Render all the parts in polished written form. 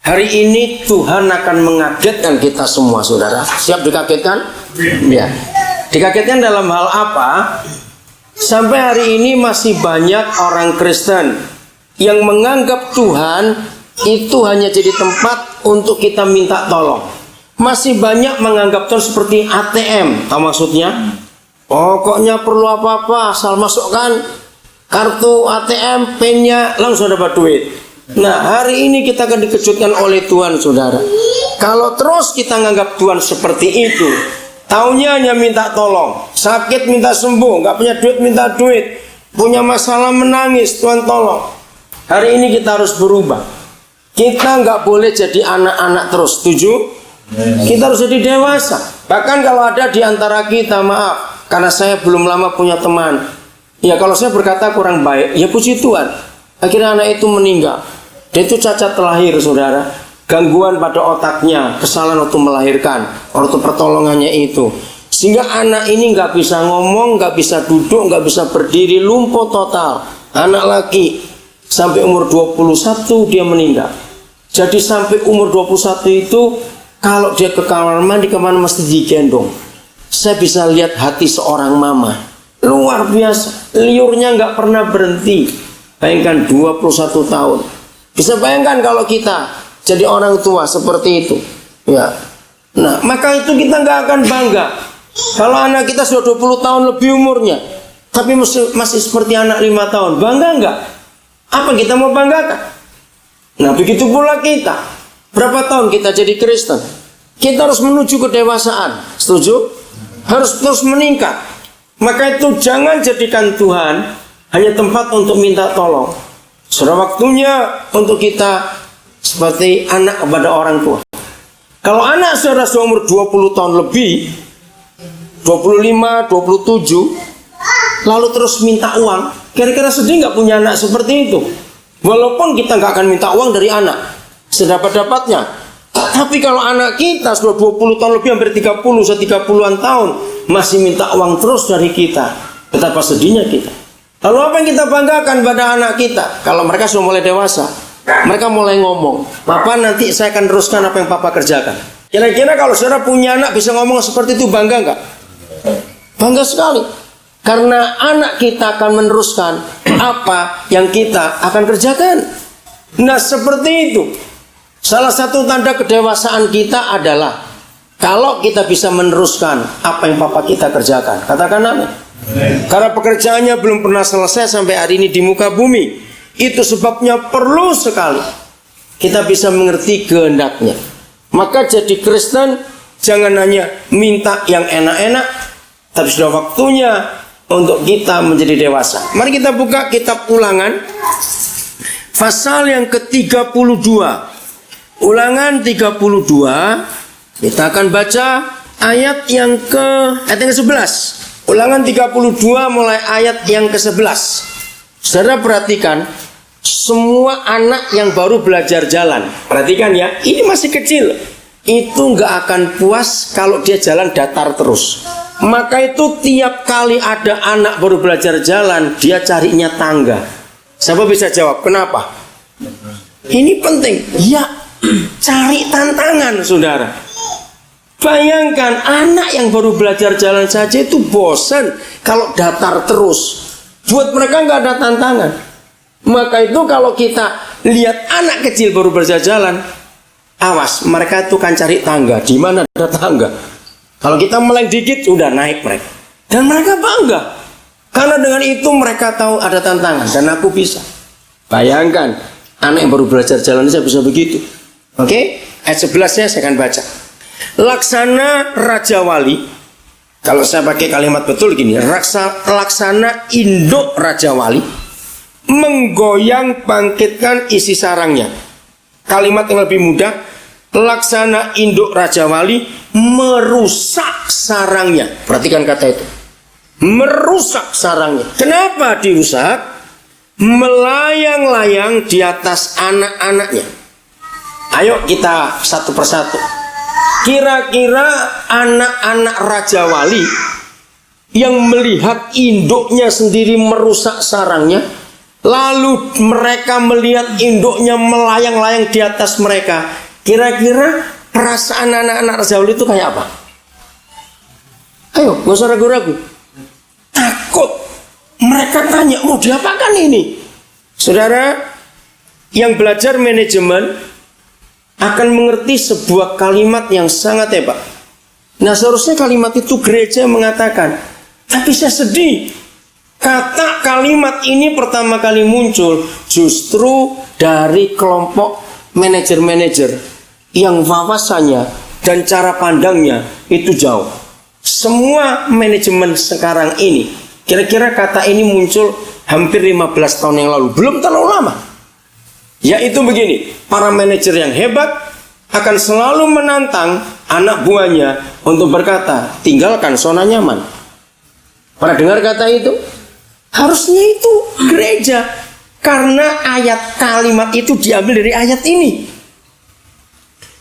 Hari ini Tuhan akan mengagetkan kita semua, saudara. Siap dikagetkan? Ya. Dikagetkan dalam hal apa? Sampai hari ini masih banyak orang Kristen yang menganggap Tuhan itu hanya jadi tempat untuk kita minta tolong. Masih banyak menganggap Tuhan seperti ATM. Tahu maksudnya? Pokoknya perlu apa-apa asal masukkan kartu ATM, pinnya, langsung dapat duit. Nah, hari ini kita akan dikejutkan oleh Tuhan, saudara. Kalau terus kita menganggap Tuhan seperti itu, taunya hanya minta tolong, sakit minta sembuh, nggak punya duit minta duit, punya masalah menangis, Tuhan tolong. Hari ini kita harus berubah. Kita nggak boleh jadi anak-anak terus, setuju? Kita harus jadi dewasa. Bahkan kalau ada di antara kita, maaf, karena saya belum lama punya teman, ya kalau saya berkata kurang baik, ya puji Tuhan, akhirnya anak itu meninggal. Dia itu cacat lahir, saudara. Gangguan pada otaknya, kesalahan waktu melahirkan, waktu pertolongannya itu, sehingga anak ini nggak bisa ngomong, nggak bisa duduk, nggak bisa berdiri, lumpuh total. Anak laki, sampai umur 21 dia meninggal. Jadi sampai umur 21 itu, kalau dia ke kamar mandi, kemana mesti digendong. Saya bisa lihat hati seorang mama, luar biasa, liurnya nggak pernah berhenti. Bayangkan 21 tahun. Bisa bayangkan kalau kita jadi orang tua seperti itu, ya. Nah, maka itu kita nggak akan bangga. Kalau anak kita sudah 20 tahun lebih umurnya, tapi masih seperti anak 5 tahun, bangga nggak? Apa kita mau banggakan? Nah, begitu pula kita. Berapa tahun kita jadi Kristen? Kita harus menuju kedewasaan, setuju? Harus terus meningkat. Maka itu jangan jadikan Tuhan hanya tempat untuk minta tolong. Sudah waktunya untuk kita seperti anak kepada orang tua. Kalau anak sudah umur 20 tahun lebih, 25, 27, lalu terus minta uang, kira-kira sedih nggak punya anak seperti itu? Walaupun kita nggak akan minta uang dari anak sedapat-dapatnya. Tapi kalau anak kita sudah 20 tahun lebih, hampir 30, 30-an tahun, masih minta uang terus dari kita, betapa sedihnya kita. Lalu apa yang kita banggakan pada anak kita? Kalau mereka sudah mulai dewasa, mereka mulai ngomong, "Papa, nanti saya akan teruskan apa yang Papa kerjakan." Kira-kira kalau saudara punya anak bisa ngomong seperti itu, bangga nggak? Bangga sekali. Karena anak kita akan meneruskan apa yang kita akan kerjakan. Nah, seperti itu. Salah satu tanda kedewasaan kita adalah kalau kita bisa meneruskan apa yang Papa kita kerjakan. Katakan amin. Karena pekerjaannya belum pernah selesai sampai hari ini di muka bumi. Itu sebabnya perlu sekali kita bisa mengerti kehendaknya. Maka jadi Kristen jangan hanya minta yang enak-enak, tapi sudah waktunya untuk kita menjadi dewasa. Mari kita buka kitab Ulangan pasal yang ke-32. Ulangan 32, kita akan baca ayat yang ke-11. Ulangan 32 mulai ayat yang ke-11. Saudara perhatikan, semua anak yang baru belajar jalan, perhatikan ya, ini masih kecil, itu nggak akan puas kalau dia jalan datar terus. Maka itu tiap kali ada anak baru belajar jalan, dia carinya tangga. Siapa bisa jawab kenapa? Ini penting. Ya, cari tantangan, saudara. Bayangkan anak yang baru belajar jalan saja itu bosan kalau datar terus. Buat mereka nggak ada tantangan. Maka itu kalau kita lihat anak kecil baru belajar jalan, awas, mereka itu kan cari tangga. Di mana ada tangga? Kalau kita meleng dikit, udah naik mereka. Dan mereka bangga. Karena dengan itu mereka tahu ada tantangan. Dan aku bisa. Bayangkan, anak yang baru belajar jalan saja bisa begitu. Oke? Ayat 11-nya saya akan baca. Laksana Raja Wali, kalau saya pakai kalimat betul gini, laksana induk Raja Wali menggoyang bangkitkan isi sarangnya. Kalimat yang lebih mudah, laksana induk Raja Wali merusak sarangnya. Perhatikan kata itu, merusak sarangnya. Kenapa dirusak? Melayang-layang di atas anak-anaknya. Ayo kita satu persatu. Kira-kira anak-anak Raja Wali yang melihat induknya sendiri merusak sarangnya, lalu mereka melihat induknya melayang-layang di atas mereka. Kira-kira perasaan anak-anak Raja Wali itu kayak apa? Ayo, gak usah ragu-ragu. Takut. Mereka tanya, mau diapakan ini? Saudara yang belajar manajemen akan mengerti sebuah kalimat yang sangat hebat. Nah, seharusnya kalimat itu gereja mengatakan, tapi saya sedih. Kata kalimat ini pertama kali muncul justru dari kelompok manajer-manajer yang wawasannya dan cara pandangnya itu jauh. Semua manajemen sekarang ini, kira-kira kata ini muncul hampir 15 tahun yang lalu, belum terlalu lama. Yaitu begini, para manajer yang hebat akan selalu menantang anak buahnya untuk berkata, tinggalkan zona nyaman. Pernah dengar kata itu? Harusnya itu gereja, karena ayat kalimat itu diambil dari ayat ini.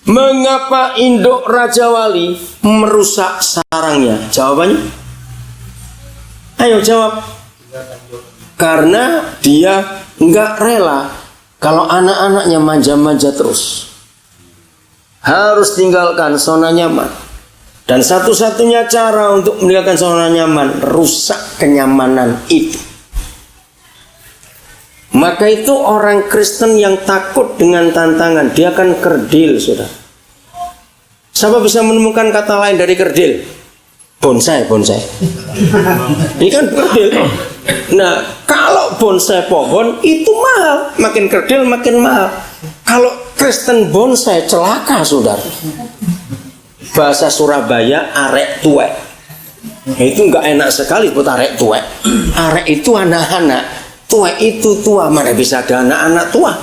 Mengapa induk Raja Wali merusak sarangnya? Jawabannya? Ayo jawab. Karena dia nggak rela kalau anak-anaknya manja-manja terus. Harus tinggalkan zona nyaman. Dan satu-satunya cara untuk meninggalkan zona nyaman, rusak kenyamanan itu. Maka itu orang Kristen yang takut dengan tantangan, dia akan kerdil, saudara. Siapa bisa menemukan kata lain dari kerdil? Bonsai. Ini kan kerdil. Nah, kalau bonsai pohon itu mahal, makin kerdil makin mahal. Kalau Kristen bonsai celaka, saudara. Bahasa Surabaya arek tuwek. Itu enggak enak sekali buat arek tuwek. Arek itu anak-anak, tuwek itu tua. Mana bisa ada anak-anak tua?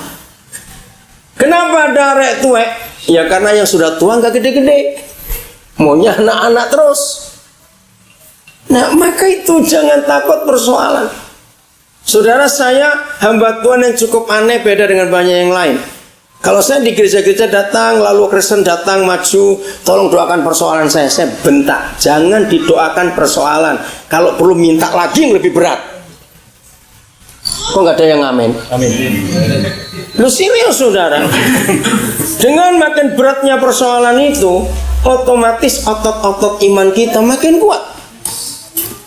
Kenapa ada arek tuwek? Ya karena yang sudah tua enggak gede-gede, maunya anak-anak terus. Nah, maka itu jangan takut persoalan. Saudara, saya hamba Tuhan yang cukup aneh, beda dengan banyak yang lain. Kalau saya di gereja-gereja datang, lalu Kristen datang maju, tolong doakan persoalan saya bentak. Jangan didoakan persoalan. Kalau perlu minta lagi yang lebih berat. Kok nggak ada yang amin? Amin. Lu serius, saudara? Dengan makin beratnya persoalan itu, otomatis otot-otot iman kita makin kuat.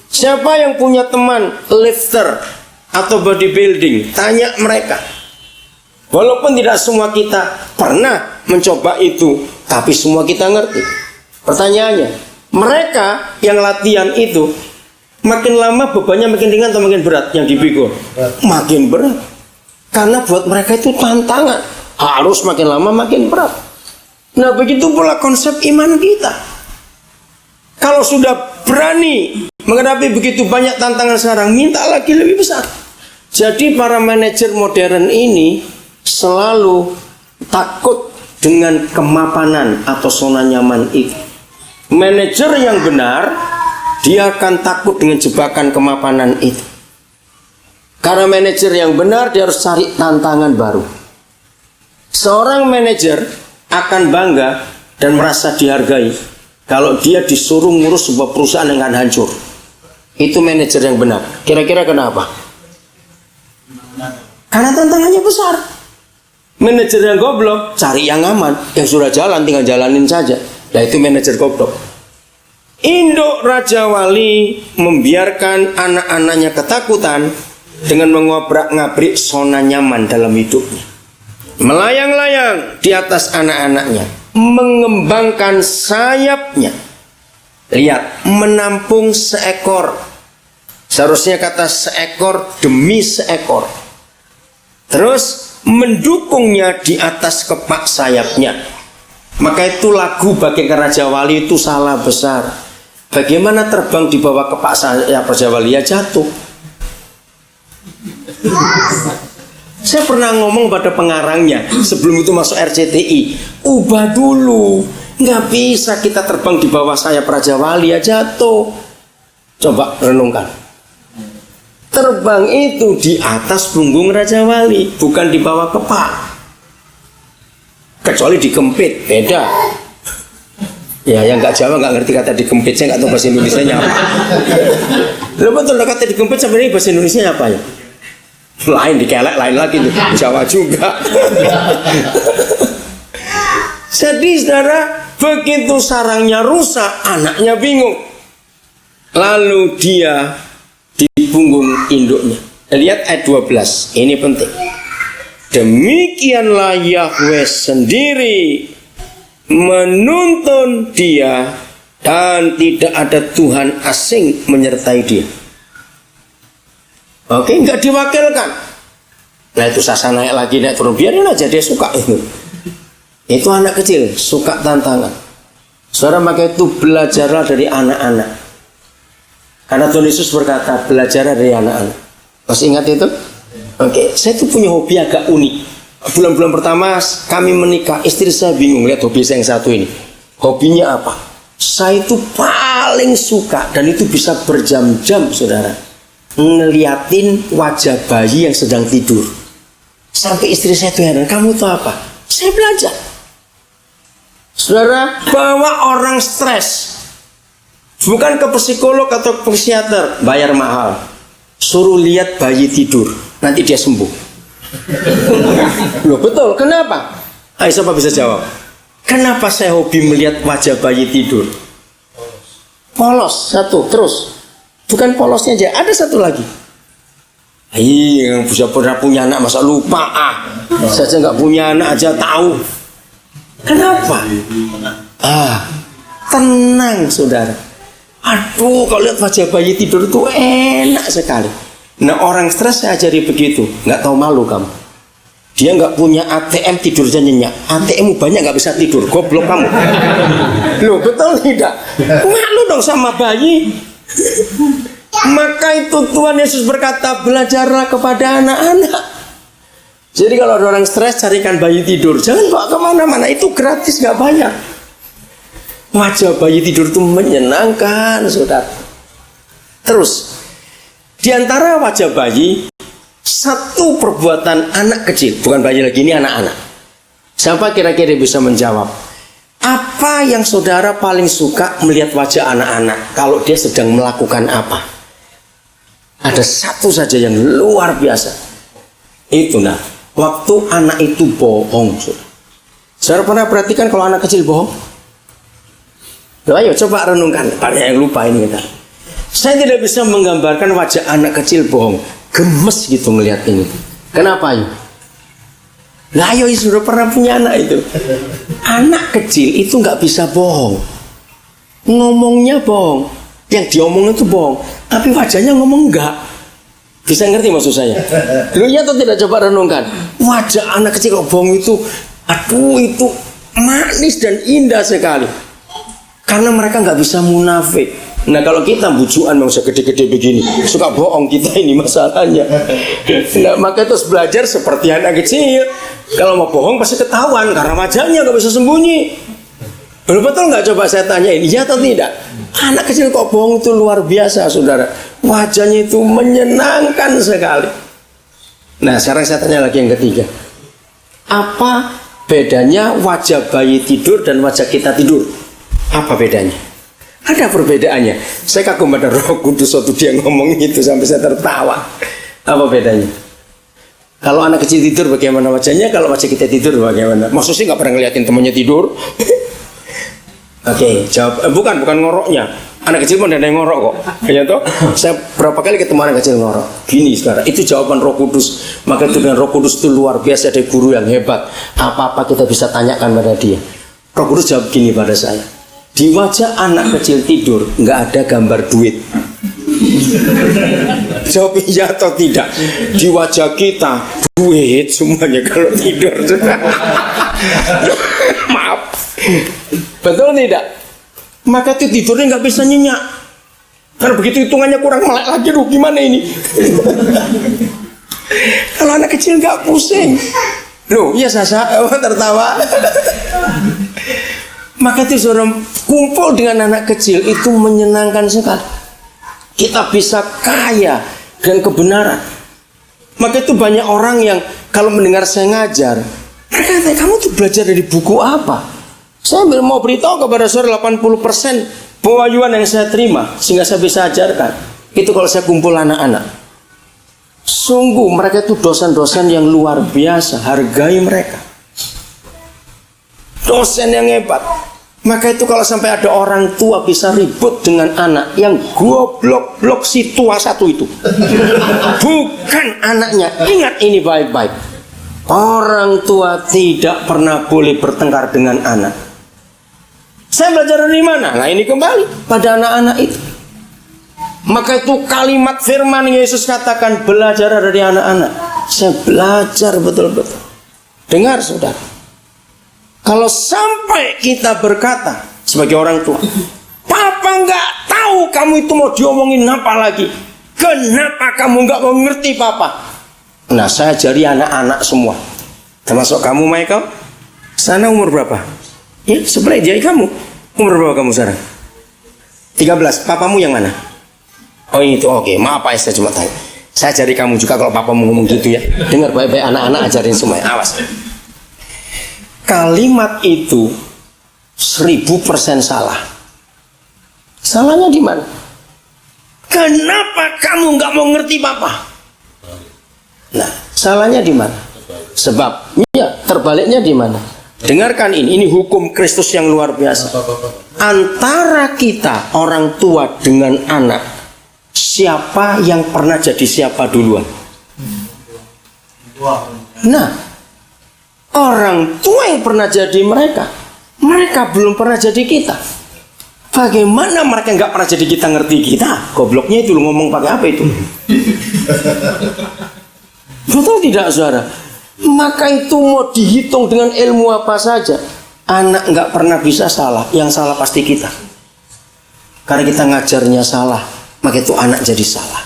Siapa yang punya teman lifter atau bodybuilding? Tanya mereka. Walaupun tidak semua kita pernah mencoba itu, tapi semua kita ngerti. Pertanyaannya, mereka yang latihan itu makin lama bebannya makin ringan atau makin berat yang dipikul? Makin berat. Karena buat mereka itu tantangan. Harus makin lama makin berat. Nah, begitu pula konsep iman kita. Kalau sudah berani menghadapi begitu banyak tantangan sekarang, minta lagi lebih besar. Jadi para manajer modern ini selalu takut dengan kemapanan atau zona nyaman itu. Manajer yang benar, dia akan takut dengan jebakan kemapanan itu. Karena manajer yang benar, dia harus cari tantangan baru. Seorang manajer akan bangga dan merasa dihargai kalau dia disuruh ngurus sebuah perusahaan yang akan hancur. Itu manajer yang benar. Kira-kira kenapa? Karena tantangannya besar. Manajer yang goblok cari yang aman, yang sudah jalan tinggal jalanin saja. Nah, itu manajer goblok. Induk Raja Wali membiarkan anak-anaknya ketakutan dengan mengobrak-ngabrik zona nyaman dalam hidupnya. Melayang-layang di atas anak-anaknya, mengembangkan sayapnya. Lihat, menampung seekor. Seharusnya kata seekor demi seekor. Terus mendukungnya di atas kepak sayapnya. Maka itu lagu bagaikan Raja Wali itu salah besar. Bagaimana terbang di bawah kepak sayap Raja Wali? Ya jatuh. Saya pernah ngomong pada pengarangnya sebelum itu masuk RCTI, ubah dulu. Nggak bisa kita terbang di bawah sayap Raja Wali, ya jatuh. Coba renungkan. Terbang itu di atas punggung Raja Wali, bukan di bawah kepak. Kecuali dikempit, beda. Ya, yang nggak Jawa nggak ngerti kata dikempit, saya nggak tahu bahasa Indonesia-nya apa. Lo betul kata dikempit sebenarnya bahasa Indonesia apa ya? Lain dikelek, lain lagi tuh. Jawa juga. Jadi saudara, begitu sarangnya rusak, anaknya bingung. Lalu dia di punggung induknya. Lihat ayat 12, ini penting. Demikianlah Yahweh sendiri menuntun dia, dan tidak ada Tuhan asing menyertai dia. Oke, nggak diwakilkan. Nah itu Sasa naik lagi, naik turun, biarin aja, dia suka itu. Itu anak kecil, suka tantangan. Saudara, maka itu belajarlah dari anak-anak. Karena Tuhan Yesus berkata, belajarlah dari anak-anak. Masih ingat itu? Oke, saya tuh punya hobi agak unik. Bulan-bulan pertama kami menikah, istri saya bingung lihat hobi saya yang satu ini. Hobinya apa? Saya itu paling suka, dan itu bisa berjam-jam, saudara, ngeliatin wajah bayi yang sedang tidur. Sampai istri saya tuh heran, kamu tuh apa? Saya belajar. Saudara, bawa orang stres, bukan ke psikolog atau ke psikiater, bayar mahal. Suruh lihat bayi tidur, nanti dia sembuh. Loh betul, kenapa? Ayo siapa bisa jawab? Kenapa saya hobi melihat wajah bayi tidur? Polos, satu, terus. Bukan polosnya aja, ada satu lagi. Yang bisa pernah punya anak masa lupa saja nggak punya anak aja tahu. Kenapa? Tenang saudara. Aduh, kalau lihat wajah bayi tidur itu enak sekali. Nah orang stres saya ajari begitu, nggak tahu malu kamu. Dia nggak punya ATM, tidurnya nyenyak. ATM banyak nggak bisa tidur, goblok kamu. Loh betul tidak? Malu dong sama bayi. Maka itu Tuhan Yesus berkata, belajarlah kepada anak-anak. Jadi kalau ada orang stres, carikan bayi tidur. Jangan bawa kemana-mana, itu gratis, nggak bayar. Wajah bayi tidur itu menyenangkan, saudara. Terus, di antara wajah bayi, satu perbuatan anak kecil, bukan bayi lagi, ini anak-anak. Siapa kira-kira bisa menjawab? Apa yang saudara paling suka melihat wajah anak-anak kalau dia sedang melakukan apa? Ada satu saja yang luar biasa. Itu waktu anak itu bohong. Saudara pernah perhatikan kalau anak kecil bohong? Ayo coba renungkan, banyak yang lupa ini kita. Saya tidak bisa menggambarkan wajah anak kecil bohong. Gemes gitu melihat ini. Kenapa ya? Nah ayo sudah pernah punya anak itu. Anak kecil itu nggak bisa bohong. Ngomongnya bohong, yang diomongin itu bohong, tapi wajahnya ngomong enggak. Bisa ngerti maksud saya? Lu ya atau tidak, coba renungkan. Wajah anak kecil kok bohong itu, aduh itu manis dan indah sekali. Karena mereka nggak bisa munafik. Nah kalau kita bujuan yang segede-gede begini, suka bohong kita ini masalahnya. Nah maka terus belajar seperti anak kecil. Kalau mau bohong pasti ketahuan karena wajahnya nggak bisa sembunyi. Betul nggak, coba saya tanyain, iya atau tidak? Anak kecil kok bohong itu luar biasa, saudara. Wajahnya itu menyenangkan sekali. Nah sekarang saya tanya lagi yang ketiga. Apa bedanya wajah bayi tidur dan wajah kita tidur? Apa bedanya? Ada perbedaannya. Saya kagum pada Roh Kudus waktu dia ngomong itu sampai saya tertawa. Apa bedanya? Kalau anak kecil tidur bagaimana wajahnya? Kalau wajah kita tidur bagaimana? Maksudnya nggak pernah ngeliatin temannya tidur? Oke, jawab. Bukan ngoroknya. Anak kecil pun ada yang ngorok kok. Kayaknya toh. Saya berapa kali ketemu anak kecil ngorok. Gini sekarang. Itu jawaban Roh Kudus. Maka itu dengan Roh Kudus itu luar biasa, ada guru yang hebat. Apa-apa kita bisa tanyakan pada dia. Roh Kudus jawab gini pada saya. Di wajah anak kecil tidur nggak ada gambar duit. Jawab iya atau tidak? Di wajah kita duit semuanya kalau tidur. Maaf. Betul tidak? Maka itu tidurnya nggak bisa nyenyak. Karena begitu hitungannya kurang melek lagi, loh gimana ini? Kalau anak kecil nggak pusing. Loh, iya Sasa, tertawa. Maka itu saudara, kumpul dengan anak kecil itu menyenangkan sekali. Kita bisa kaya dengan kebenaran. Maka itu banyak orang yang kalau mendengar saya ngajar, mereka tanya, kamu tuh belajar dari buku apa? Saya mau beritahu kepada saudara 80% pewahyuan yang saya terima sehingga saya bisa ajarkan. Itu kalau saya kumpul anak-anak. Sungguh mereka itu dosen-dosen yang luar biasa. Hargai mereka. Dosen yang hebat. Maka itu kalau sampai ada orang tua bisa ribut dengan anak yang goblok-blok si tua satu itu, bukan anaknya. Ingat ini baik-baik. Orang tua tidak pernah boleh bertengkar dengan anak. Saya belajar dari mana? Nah ini kembali pada anak-anak itu. Maka itu kalimat firman Yesus katakan, belajar dari anak-anak. Saya belajar betul-betul. Dengar saudara. Kalau sampai kita berkata sebagai orang tua, Papa nggak tahu kamu itu mau diomongin apa lagi. Kenapa kamu nggak mau ngerti Papa? Nah saya ajari anak-anak semua, termasuk kamu Michael. Sana umur berapa? Ya sebelah jadi kamu. Umur berapa kamu sekarang? 13. Papamu yang mana? Oh itu oke. Maaf Pak, saya cuma tanya. Saya ajari kamu juga kalau papamu ngomong gitu ya. Dengar baik-baik anak-anak, ajarin semua. Awas. Kalimat itu 1000% salah. Salahnya di mana? Kenapa kamu nggak mau ngerti Papa? Nah, salahnya di mana? Sebab, ya terbaliknya di mana? Dengarkan ini hukum Kristus yang luar biasa. Antara kita orang tua dengan anak, siapa yang pernah jadi siapa duluan? Nah, orang tua yang pernah jadi mereka belum pernah jadi kita. Bagaimana mereka nggak pernah jadi kita ngerti kita? Gobloknya itu lu ngomong pakai apa itu? Betul tidak saudara? Maka itu mau dihitung dengan ilmu apa saja, anak nggak pernah bisa salah. Yang salah pasti kita. Karena kita ngajarnya salah, maka itu anak jadi salah.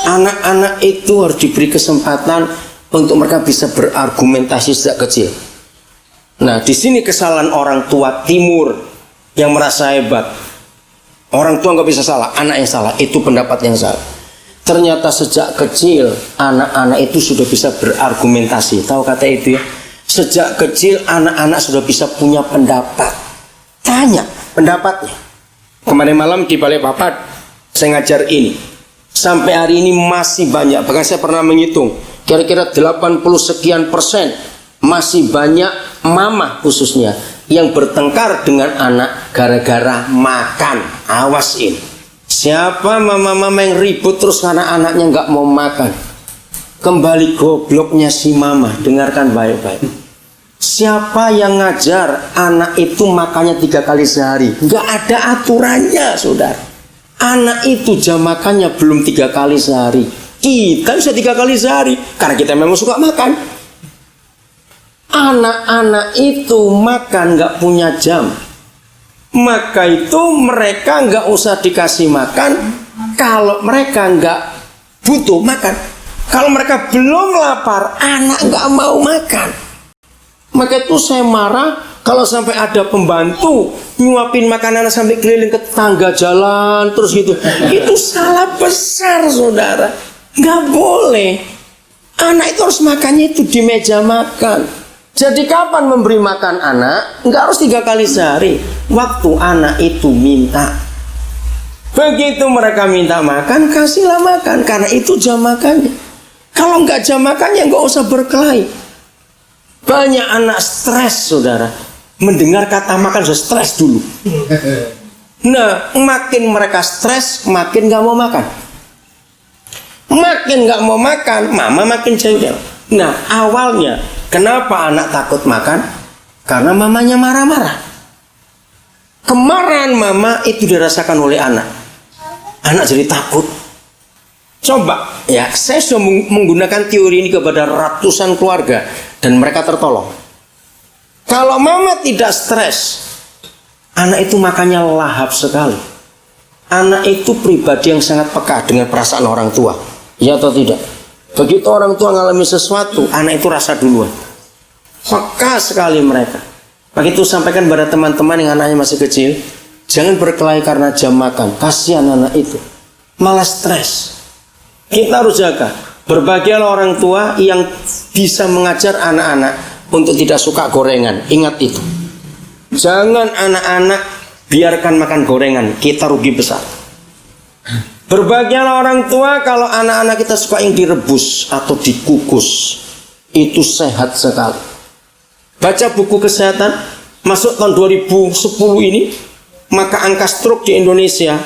Anak-anak itu harus diberi kesempatan untuk mereka bisa berargumentasi sejak kecil. Nah, di sini kesalahan orang tua timur yang merasa hebat. Orang tua nggak bisa salah, anak yang salah. Itu pendapat yang salah. Ternyata sejak kecil anak-anak itu sudah bisa berargumentasi. Tahu kata itu ya? Sejak kecil anak-anak sudah bisa punya pendapat. Tanya pendapatnya. Kemarin malam di Balikpapan saya ngajar ini. Sampai hari ini masih banyak. Bahkan saya pernah menghitung, kira-kira 80 sekian persen masih banyak mama khususnya yang bertengkar dengan anak gara-gara makan. Awas ini. Siapa mama-mama yang ribut terus karena anaknya nggak mau makan? Kembali gobloknya si mama. Dengarkan baik-baik. Siapa yang ngajar anak itu makannya 3 kali sehari? Nggak ada aturannya, saudara. Anak itu jam makannya belum 3 kali sehari. Kita bisa 3 kali sehari karena kita memang suka makan. Anak-anak itu makan nggak punya jam. Maka itu mereka nggak usah dikasih makan kalau mereka nggak butuh makan. Kalau mereka belum lapar, anak nggak mau makan. Maka itu saya marah kalau sampai ada pembantu nyuapin makanan sampai keliling ke tetangga jalan terus gitu. Itu salah besar saudara. Nggak boleh. Anak itu harus makannya itu di meja makan. Jadi kapan memberi makan anak? Nggak harus 3 kali sehari. Waktu anak itu minta. Begitu mereka minta makan, kasihlah makan. Karena itu jam makannya. Kalau nggak jam makannya, nggak usah berkelahi. Banyak anak stres, saudara. Mendengar kata makan sudah stres dulu. Nah, makin mereka stres, makin nggak mau makan. Makin nggak mau makan, mama makin jengkel. Nah, awalnya kenapa anak takut makan? Karena mamanya marah-marah. Kemarahan mama itu dirasakan oleh anak. Anak jadi takut. Coba ya, saya sudah menggunakan teori ini kepada ratusan keluarga dan mereka tertolong. Kalau mama tidak stres, anak itu makannya lahap sekali. Anak itu pribadi yang sangat peka dengan perasaan orang tua. Ya atau tidak? Begitu orang tua mengalami sesuatu, anak itu rasa duluan. Peka sekali mereka. Begitu sampaikan pada teman-teman yang anaknya masih kecil, jangan berkelahi karena jam makan. Kasihan anak itu, malah stres. Kita harus jaga. Berbahagialah orang tua yang bisa mengajar anak-anak untuk tidak suka gorengan. Ingat itu. Jangan anak-anak biarkan makan gorengan. Kita rugi besar. Berbahagialah orang tua kalau anak-anak kita suka yang direbus atau dikukus. Itu sehat sekali. Baca buku kesehatan masuk tahun 2010 ini, maka angka stroke di Indonesia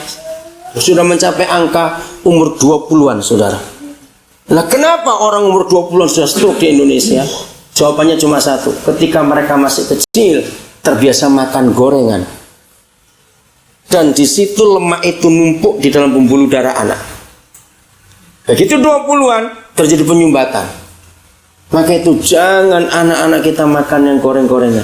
sudah mencapai angka umur 20-an, saudara. Nah, kenapa orang umur 20-an sudah stroke di Indonesia? Jawabannya cuma satu. Ketika mereka masih kecil, terbiasa makan gorengan. Dan di situ lemak itu numpuk di dalam pembuluh darah anak. Begitu 20-an terjadi penyumbatan. Maka itu jangan anak-anak kita makan yang goreng-gorengan.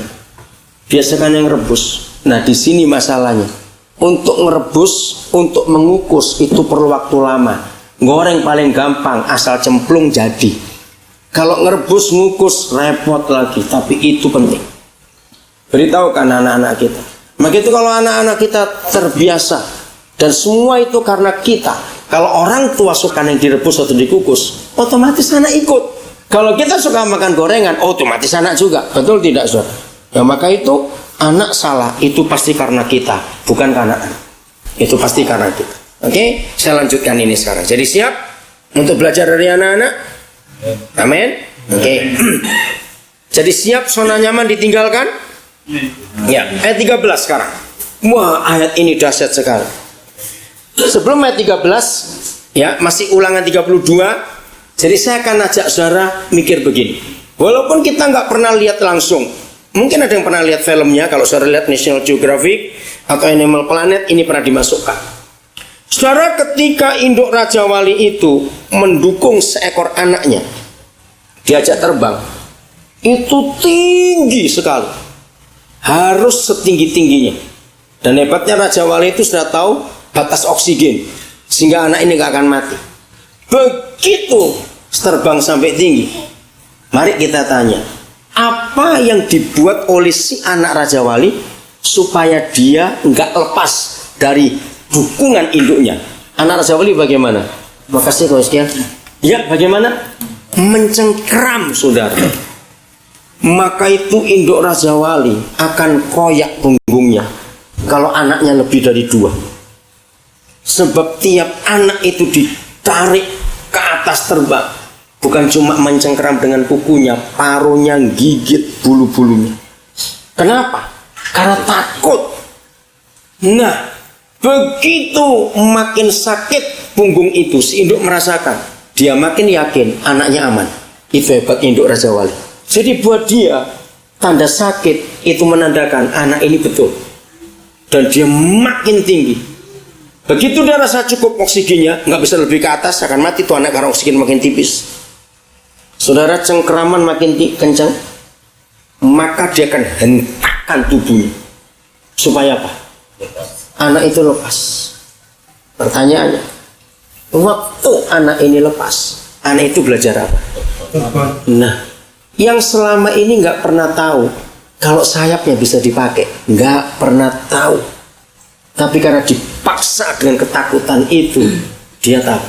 Biasakan yang rebus. Nah, di sini masalahnya. Untuk merebus, untuk mengukus itu perlu waktu lama. Goreng paling gampang, asal cemplung jadi. Kalau ngerebus, ngukus repot lagi. Tapi itu penting. Beritahukan anak-anak kita. Maka itu kalau anak-anak kita terbiasa, dan semua itu karena kita. Kalau orang tua suka yang direbus atau dikukus, otomatis anak ikut. Kalau kita suka makan gorengan, otomatis anak juga. Betul tidak, saudara? Ya, maka itu anak salah, itu pasti karena kita, bukan karena anak. Itu pasti karena kita. Oke, saya lanjutkan ini sekarang. Jadi siap untuk belajar dari anak-anak? Amin. Oke. Jadi siap zona nyaman ditinggalkan? Ya, ayat 13 sekarang. Wah, ayat ini dahsyat sekali. Sebelum ayat 13, ya, masih ulangan 32. Jadi saya akan ajak saudara mikir begini. Walaupun kita nggak pernah lihat langsung, mungkin ada yang pernah lihat filmnya. Kalau saudara lihat National Geographic atau Animal Planet, ini pernah dimasukkan. Saudara, ketika induk Raja Wali itu mendukung seekor anaknya, diajak terbang, itu tinggi sekali. Harus setinggi-tingginya. Dan hebatnya Raja Wali itu sudah tahu batas oksigen, sehingga anak ini gak akan mati. Begitu terbang sampai tinggi, mari kita tanya, apa yang dibuat oleh si anak Raja Wali supaya dia gak lepas dari dukungan induknya? Anak Raja Wali bagaimana? Makasih kawan sekian. Ya, bagaimana? Mencengkram, saudara. Maka itu induk Raja Wali akan koyak punggungnya kalau anaknya lebih dari 2. Sebab tiap anak itu ditarik ke atas terbang, bukan cuma mencengkeram dengan kukunya, paruhnya gigit bulu-bulunya. Kenapa? Karena takut. Nah, begitu makin sakit punggung itu, si induk merasakan, dia makin yakin anaknya aman. Itu hebat induk Raja Wali. Jadi buat dia, tanda sakit itu menandakan anak ini betul. Dan dia makin tinggi. Begitu dia rasa cukup oksigennya, nggak bisa lebih ke atas, akan mati tuh anak karena oksigen makin tipis. Saudara, cengkeraman makin kencang, maka dia akan hentakkan tubuhnya. Supaya apa? Anak itu lepas. Pertanyaannya, waktu anak ini lepas, anak itu belajar apa? Nah, yang selama ini nggak pernah tahu kalau sayapnya bisa dipakai, nggak pernah tahu. Tapi karena dipaksa dengan ketakutan itu, dia tahu.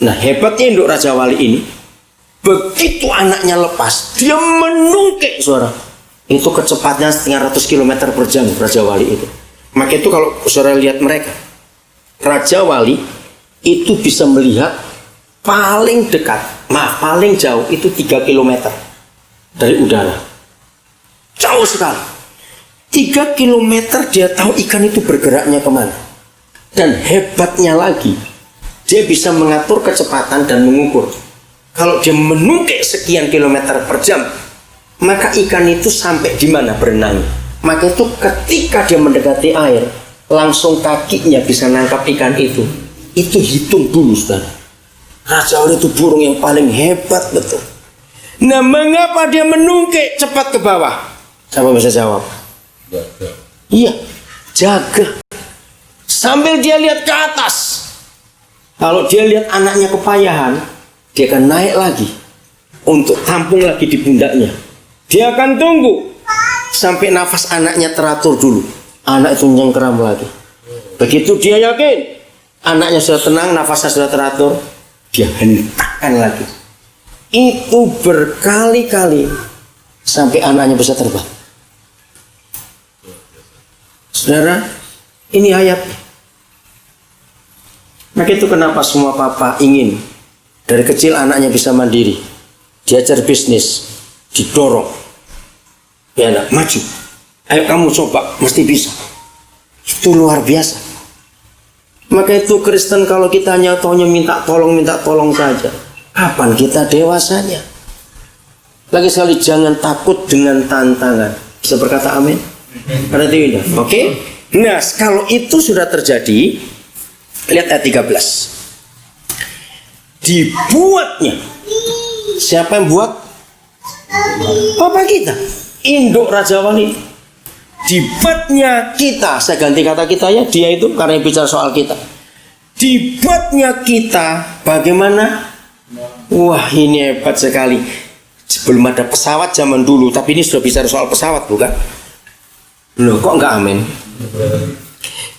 Nah, hebatnya induk Raja Wali ini, begitu anaknya lepas, dia menungkik, suara. Itu kecepatnya 100 km per jam Raja Wali itu. Maka itu kalau saudara lihat mereka, Raja Wali itu bisa melihat paling dekat, paling jauh itu 3 km dari udara. Jauh sekali. 3 km dia tahu ikan itu bergeraknya kemana. Dan hebatnya lagi, dia bisa mengatur kecepatan dan mengukur. Kalau dia menungkik sekian kilometer per jam, maka ikan itu sampai di mana berenang. Maka itu ketika dia mendekati air, langsung kakinya bisa nangkap ikan itu. Itu hitung dulu, saudara. Raja Wali itu burung yang paling hebat, betul. Nah, mengapa dia menungkik cepat ke bawah? Siapa bisa jawab? Jaga. Iya, jaga. Sambil dia lihat ke atas. Kalau dia lihat anaknya kepayahan, dia akan naik lagi untuk tampung lagi di pundaknya. Dia akan tunggu sampai nafas anaknya teratur dulu. Anak itu nyengkeram lagi. Begitu dia yakin anaknya sudah tenang, nafasnya sudah teratur, dia hentakkan lagi. Itu berkali-kali sampai anaknya bisa terbang. Saudara, ini ayat. Maka itu kenapa semua papa ingin dari kecil anaknya bisa mandiri, diajar bisnis, didorong. Ya nak, maju. Ayo kamu coba, mesti bisa. Itu luar biasa. Maka itu Kristen kalau kita hanya taunya minta tolong saja. Kapan kita dewasanya? Lagi sekali jangan takut dengan tantangan. Bisa berkata amin? Berarti indah. Oke? Nah, kalau itu sudah terjadi, lihat ayat 13. Dibuatnya. Siapa yang buat? Papa kita. Induk Raja Wali. Dibuatnya kita. Saya ganti kata kita ya. Dia itu karena bicara soal kita. Dibuatnya kita. Bagaimana? Wah, ini hebat sekali. Sebelum ada pesawat zaman dulu, tapi ini sudah bicara soal pesawat, bukan? Loh, kok enggak amin?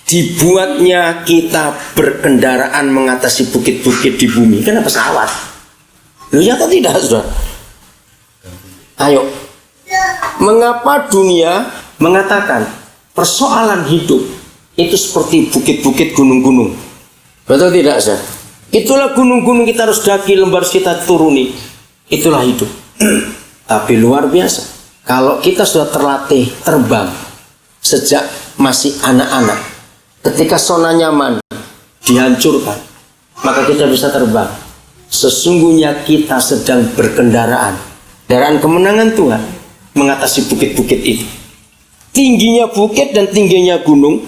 Dibuatnya kita berkendaraan mengatasi bukit-bukit di bumi. Kenapa pesawat? Loh, ya atau tidak, sudah? Ayo. Mengapa dunia mengatakan persoalan hidup itu seperti bukit-bukit, gunung-gunung? Betul tidak, Zah? Itulah gunung-gunung kita harus daki, lembar kita turuni. Itulah hidup. Tapi luar biasa. Kalau kita sudah terlatih terbang sejak masih anak-anak, ketika zona nyaman dihancurkan, maka kita bisa terbang. Sesungguhnya kita sedang berkendaraan, kendaraan kemenangan Tuhan, mengatasi bukit-bukit itu. Tingginya bukit dan tingginya gunung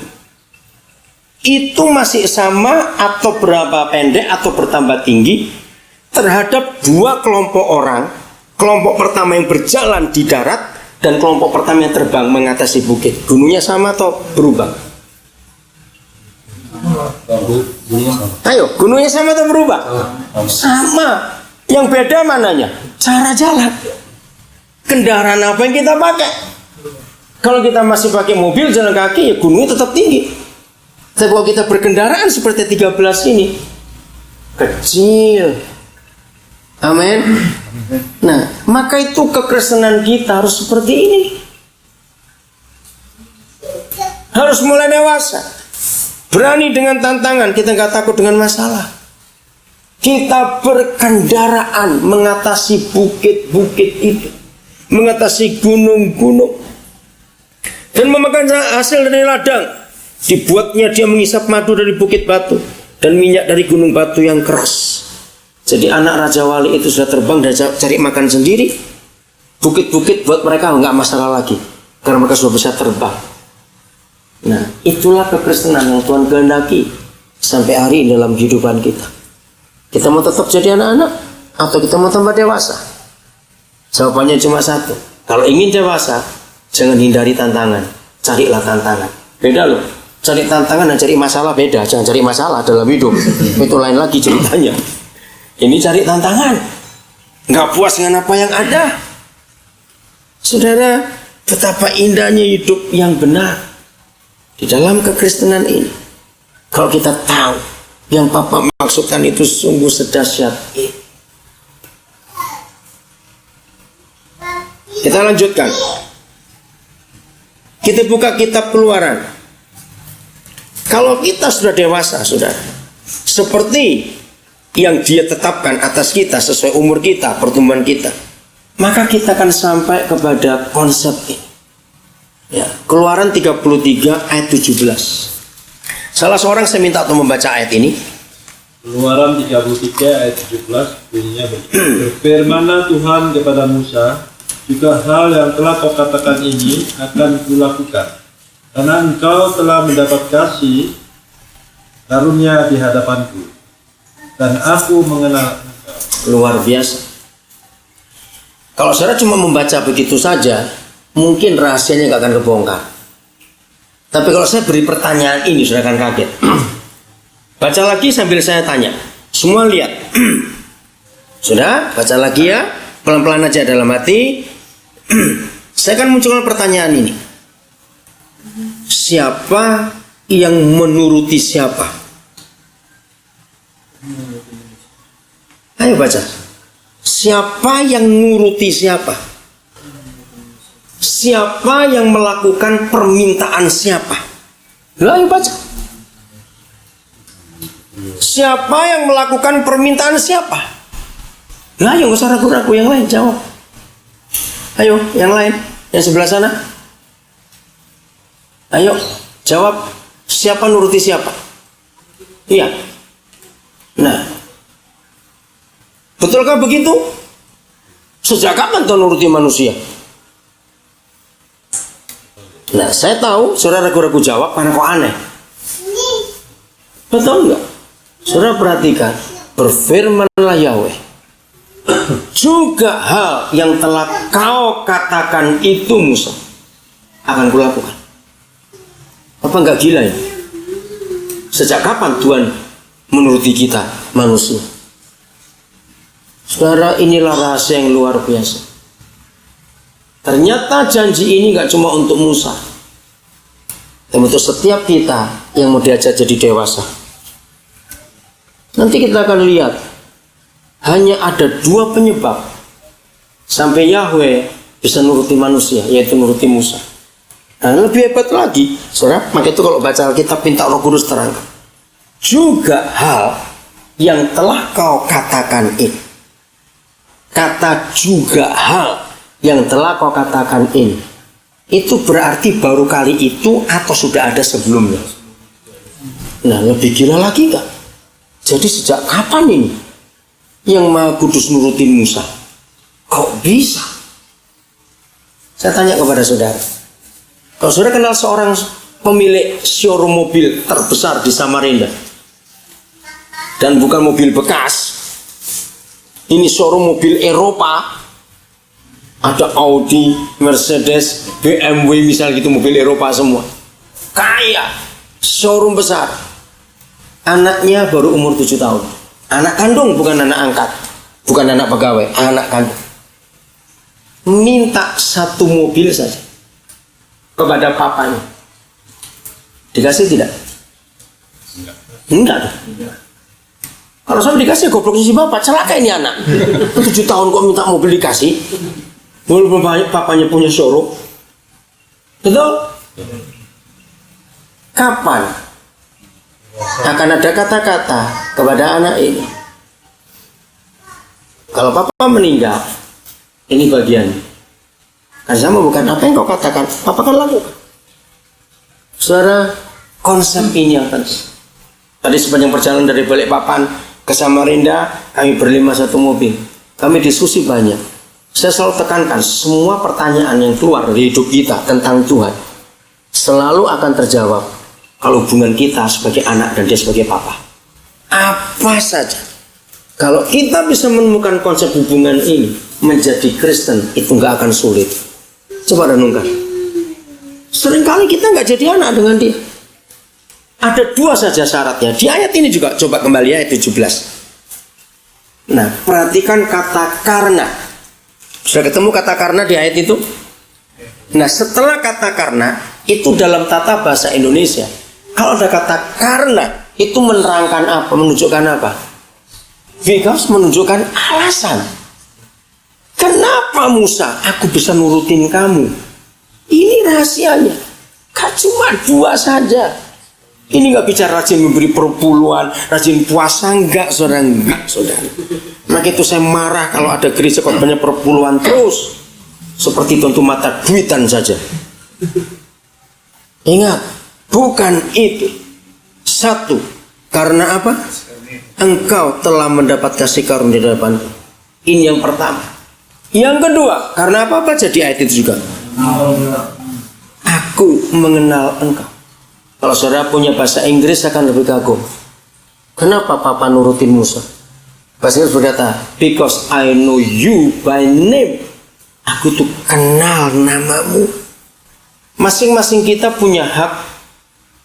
itu masih sama atau berapa pendek atau bertambah tinggi terhadap dua kelompok orang. Kelompok pertama yang berjalan di darat dan kelompok pertama yang terbang mengatasi bukit. Gunungnya sama atau berubah? Ayo, gunungnya sama atau berubah? Sama. Yang beda mananya? Cara jalan. Kendaraan apa yang kita pakai? Kalau kita masih pakai mobil, jalan kaki, ya gunungnya tetap tinggi. Tapi kalau kita berkendaraan seperti 13 ini, kecil. Amin. Nah, maka itu kekristenan kita harus seperti ini. Harus mulai dewasa. Berani dengan tantangan. Kita nggak takut dengan masalah. Kita berkendaraan mengatasi bukit-bukit itu, mengatasi gunung-gunung, dan memakan hasil dari ladang. Dibuatnya dia mengisap madu dari bukit batu dan minyak dari gunung batu yang keras. Jadi anak Raja Wali itu sudah terbang dan cari makan sendiri. Bukit-bukit buat mereka nggak masalah lagi, karena mereka sudah bisa terbang. Nah, itulah kekristenan yang Tuhan kehendaki sampai hari ini dalam kehidupan kita. Kita mau tetap jadi anak-anak atau kita mau tambah dewasa? Jawabannya cuma satu. Kalau ingin dewasa, jangan hindari tantangan, carilah tantangan. Beda loh. Cari tantangan dan cari masalah beda. Jangan cari masalah dalam hidup. Itu lain lagi ceritanya. Ini cari tantangan. Nggak puas dengan apa yang ada. Saudara, betapa indahnya hidup yang benar di dalam kekristenan ini. Kalau kita tahu yang Papa maksudkan itu sungguh sedahsyat ini. Kita lanjutkan. Kita buka kitab Keluaran. Kalau kita sudah dewasa, saudara, seperti yang Dia tetapkan atas kita sesuai umur kita, pertumbuhan kita, maka kita akan sampai kepada konsep ini. Ya, Keluaran 33 ayat 17. Salah seorang saya minta untuk membaca ayat ini. Keluaran 33 ayat 17 bunyinya begini. Berfirmanlah Tuhan kepada Musa, juga hal yang telah kau katakan ini akan kulakukan, karena engkau telah mendapat kasih karunia di hadapanku, dan aku mengenal engkau. Luar biasa. Kalau saudara cuma membaca begitu saja, mungkin rahasianya nggak akan kebongkar. Tapi kalau saya beri pertanyaan ini, saudara akan kaget. Baca lagi sambil saya tanya. Semua lihat. Sudah, baca lagi ya. Pelan-pelan aja dalam hati. Saya akan munculkan pertanyaan ini. Siapa yang menuruti siapa? Ayo baca. Siapa yang menuruti siapa? Siapa yang melakukan permintaan siapa? Ayo baca. Siapa yang melakukan permintaan siapa? Nah, ayo nggak usah ragu-ragu, yang lain jawab. Ayo, yang lain, yang sebelah sana. Ayo, jawab. Siapa nuruti siapa? Iya. Nah, betulkah begitu? Sejak kapan tuh nuruti manusia? Nah, saya tahu saudara ragu-ragu jawab karena kok aneh. Betul enggak? Saudara perhatikan, berfirmanlah Yahweh, juga hal yang telah kau katakan itu Musa akan kulakukan. Apa enggak gila ya? Sejak kapan Tuhan menuruti kita manusia? Saudara, inilah rahasia yang luar biasa. Ternyata janji ini enggak cuma untuk Musa, tapi untuk setiap kita yang mau diajak jadi dewasa. Nanti kita akan lihat hanya ada 2 penyebab sampai Yahweh bisa nuruti manusia, yaitu nuruti Musa. Dan lebih hebat lagi, saudara, maka itu kalau baca Alkitab minta Roh Kudus terangkan. Juga hal yang telah kau katakan ini. Kata juga hal yang telah kau katakan ini, itu berarti baru kali itu atau sudah ada sebelumnya. Nah, lebih gila lagi kan? Jadi sejak kapan ini yang Maha Kudus nurutin Musa? Kok bisa? Saya tanya kepada saudara, kalau saudara kenal seorang pemilik showroom mobil terbesar di Samarinda, dan bukan mobil bekas, ini showroom mobil Eropa, ada Audi, Mercedes, BMW misalnya gitu, mobil Eropa semua, kaya, showroom besar. Anaknya baru umur 7 tahun. Anak kandung, bukan anak angkat, bukan anak pegawai, anak kandung. Minta 1 mobil saja kepada papanya. Dikasih tidak? Enggak. Kalau saya dikasih, goblok si bapak, celaka ini anak. 7 tahun kok minta mobil dikasih. Walaupun papanya punya showroom. Betul? Kapan akan ada kata-kata kepada anak ini? Kalau papa meninggal, ini bagian. Karena sama bukan apa yang kau katakan, papa kan lakukan. Saudara, konsep ini yang penting. Tadi sepanjang perjalanan dari Balikpapan ke Samarinda, kami berlima 1 mobil. Kami diskusi banyak. Saya selalu tekankan, semua pertanyaan yang keluar dari hidup kita tentang Tuhan selalu akan terjawab kalau hubungan kita sebagai anak dan dia sebagai papa. Apa saja. Kalau kita bisa menemukan konsep hubungan ini, menjadi Kristen itu nggak akan sulit. Coba renungkan. Seringkali kita nggak jadi anak dengan dia. Ada 2 saja syaratnya. Di ayat ini juga, coba kembali ayat 17. Nah, perhatikan kata karena. Sudah ketemu kata karena di ayat itu? Nah, setelah kata karena, itu dalam tata bahasa Indonesia, kalau ada kata karena, itu menerangkan apa? Menunjukkan apa? Because menunjukkan alasan. Kenapa Musa, aku bisa nurutin kamu? Ini rahasianya. Gak cuma 2 saja. Ini gak bicara rajin memberi perpuluhan, rajin puasa, enggak saudara, enggak saudara. Maka itu saya marah kalau ada gereja kok banyak perpuluhan terus, seperti tentu mata duitan saja. Ingat, bukan itu. 1, karena apa? Engkau telah mendapat kasih karunia di hadapanku. Ini yang pertama. Yang kedua, karena apa jadi ayat itu juga. Aku mengenal engkau. Kalau saudara punya bahasa Inggris akan lebih kagum. Kenapa papa nurutin Musa? Bahasa Inggris berkata, because I know you by name. Aku tuh kenal namamu. Masing-masing kita punya hak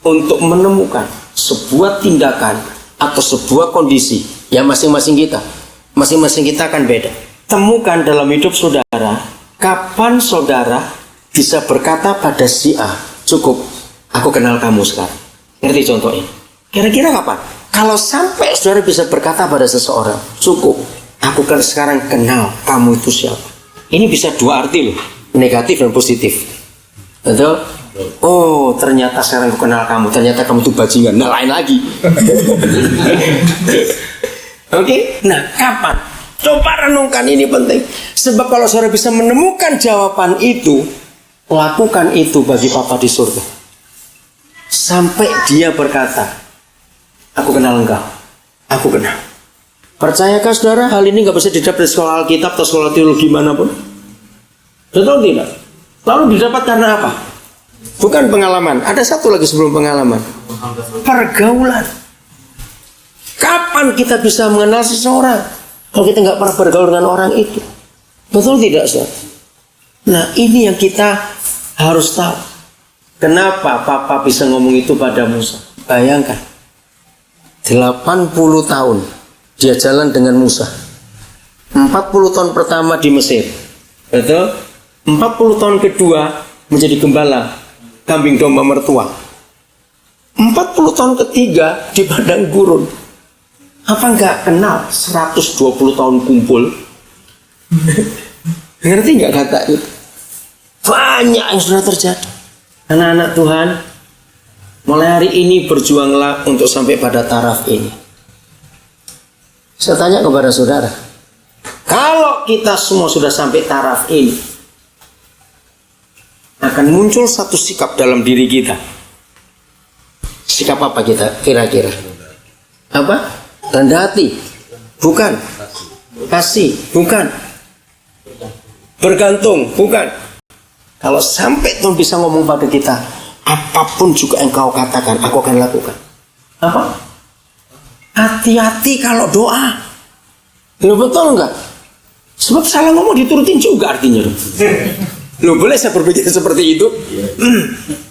untuk menemukan sebuah tindakan atau sebuah kondisi yang masing-masing kita akan beda. Temukan dalam hidup saudara, kapan saudara bisa berkata pada si A, cukup, aku kenal kamu sekarang. Ngerti contohnya? Kira-kira kapan? Kalau sampai saudara bisa berkata pada seseorang, cukup, aku kan sekarang kenal kamu itu siapa. Ini bisa 2 arti loh, negatif dan positif. Betul? Oh, ternyata sekarang aku kenal kamu. Ternyata kamu tuh bajingan. Nah, lain lagi. Oke, nah kapan? Coba renungkan, ini penting. Sebab kalau saudara bisa menemukan jawaban itu, lakukan itu bagi Papa di surga. Sampai dia berkata, aku kenal engkau. Aku kenal. Percayakah saudara hal ini gak bisa didapat dari sekolah Alkitab atau sekolah teologi manapun? Betul tidak? Lalu didapat karena apa? Bukan pengalaman. Ada satu lagi sebelum pengalaman. Pergaulan. Kapan kita bisa mengenal seseorang kalau kita nggak pernah bergaul dengan orang itu? Betul tidak, saudara? Nah, ini yang kita harus tahu. Kenapa Papa bisa ngomong itu pada Musa? Bayangkan, 80 tahun dia jalan dengan Musa. 40 tahun pertama di Mesir. Betul? 40 tahun kedua menjadi gembala kambing domba mertua. 40 tahun ketiga di padang gurun. Apa enggak kenal 120 tahun kumpul? Ngerti enggak kata itu? Banyak yang sudah terjadi. Anak-anak Tuhan, mulai hari ini berjuanglah untuk sampai pada taraf ini. Saya tanya kepada saudara, kalau kita semua sudah sampai taraf ini, akan muncul satu sikap dalam diri kita. Sikap apa kita kira-kira? Apa? Rendah hati? Bukan. Kasih? Bukan. Bergantung? Bukan. Kalau sampai Tuhan bisa ngomong pada kita, apapun juga engkau katakan, aku akan lakukan. Apa? Hati-hati kalau doa. Lo betul enggak? Sebab salah ngomong diturutin juga artinya. Lo boleh saya berpikir seperti itu?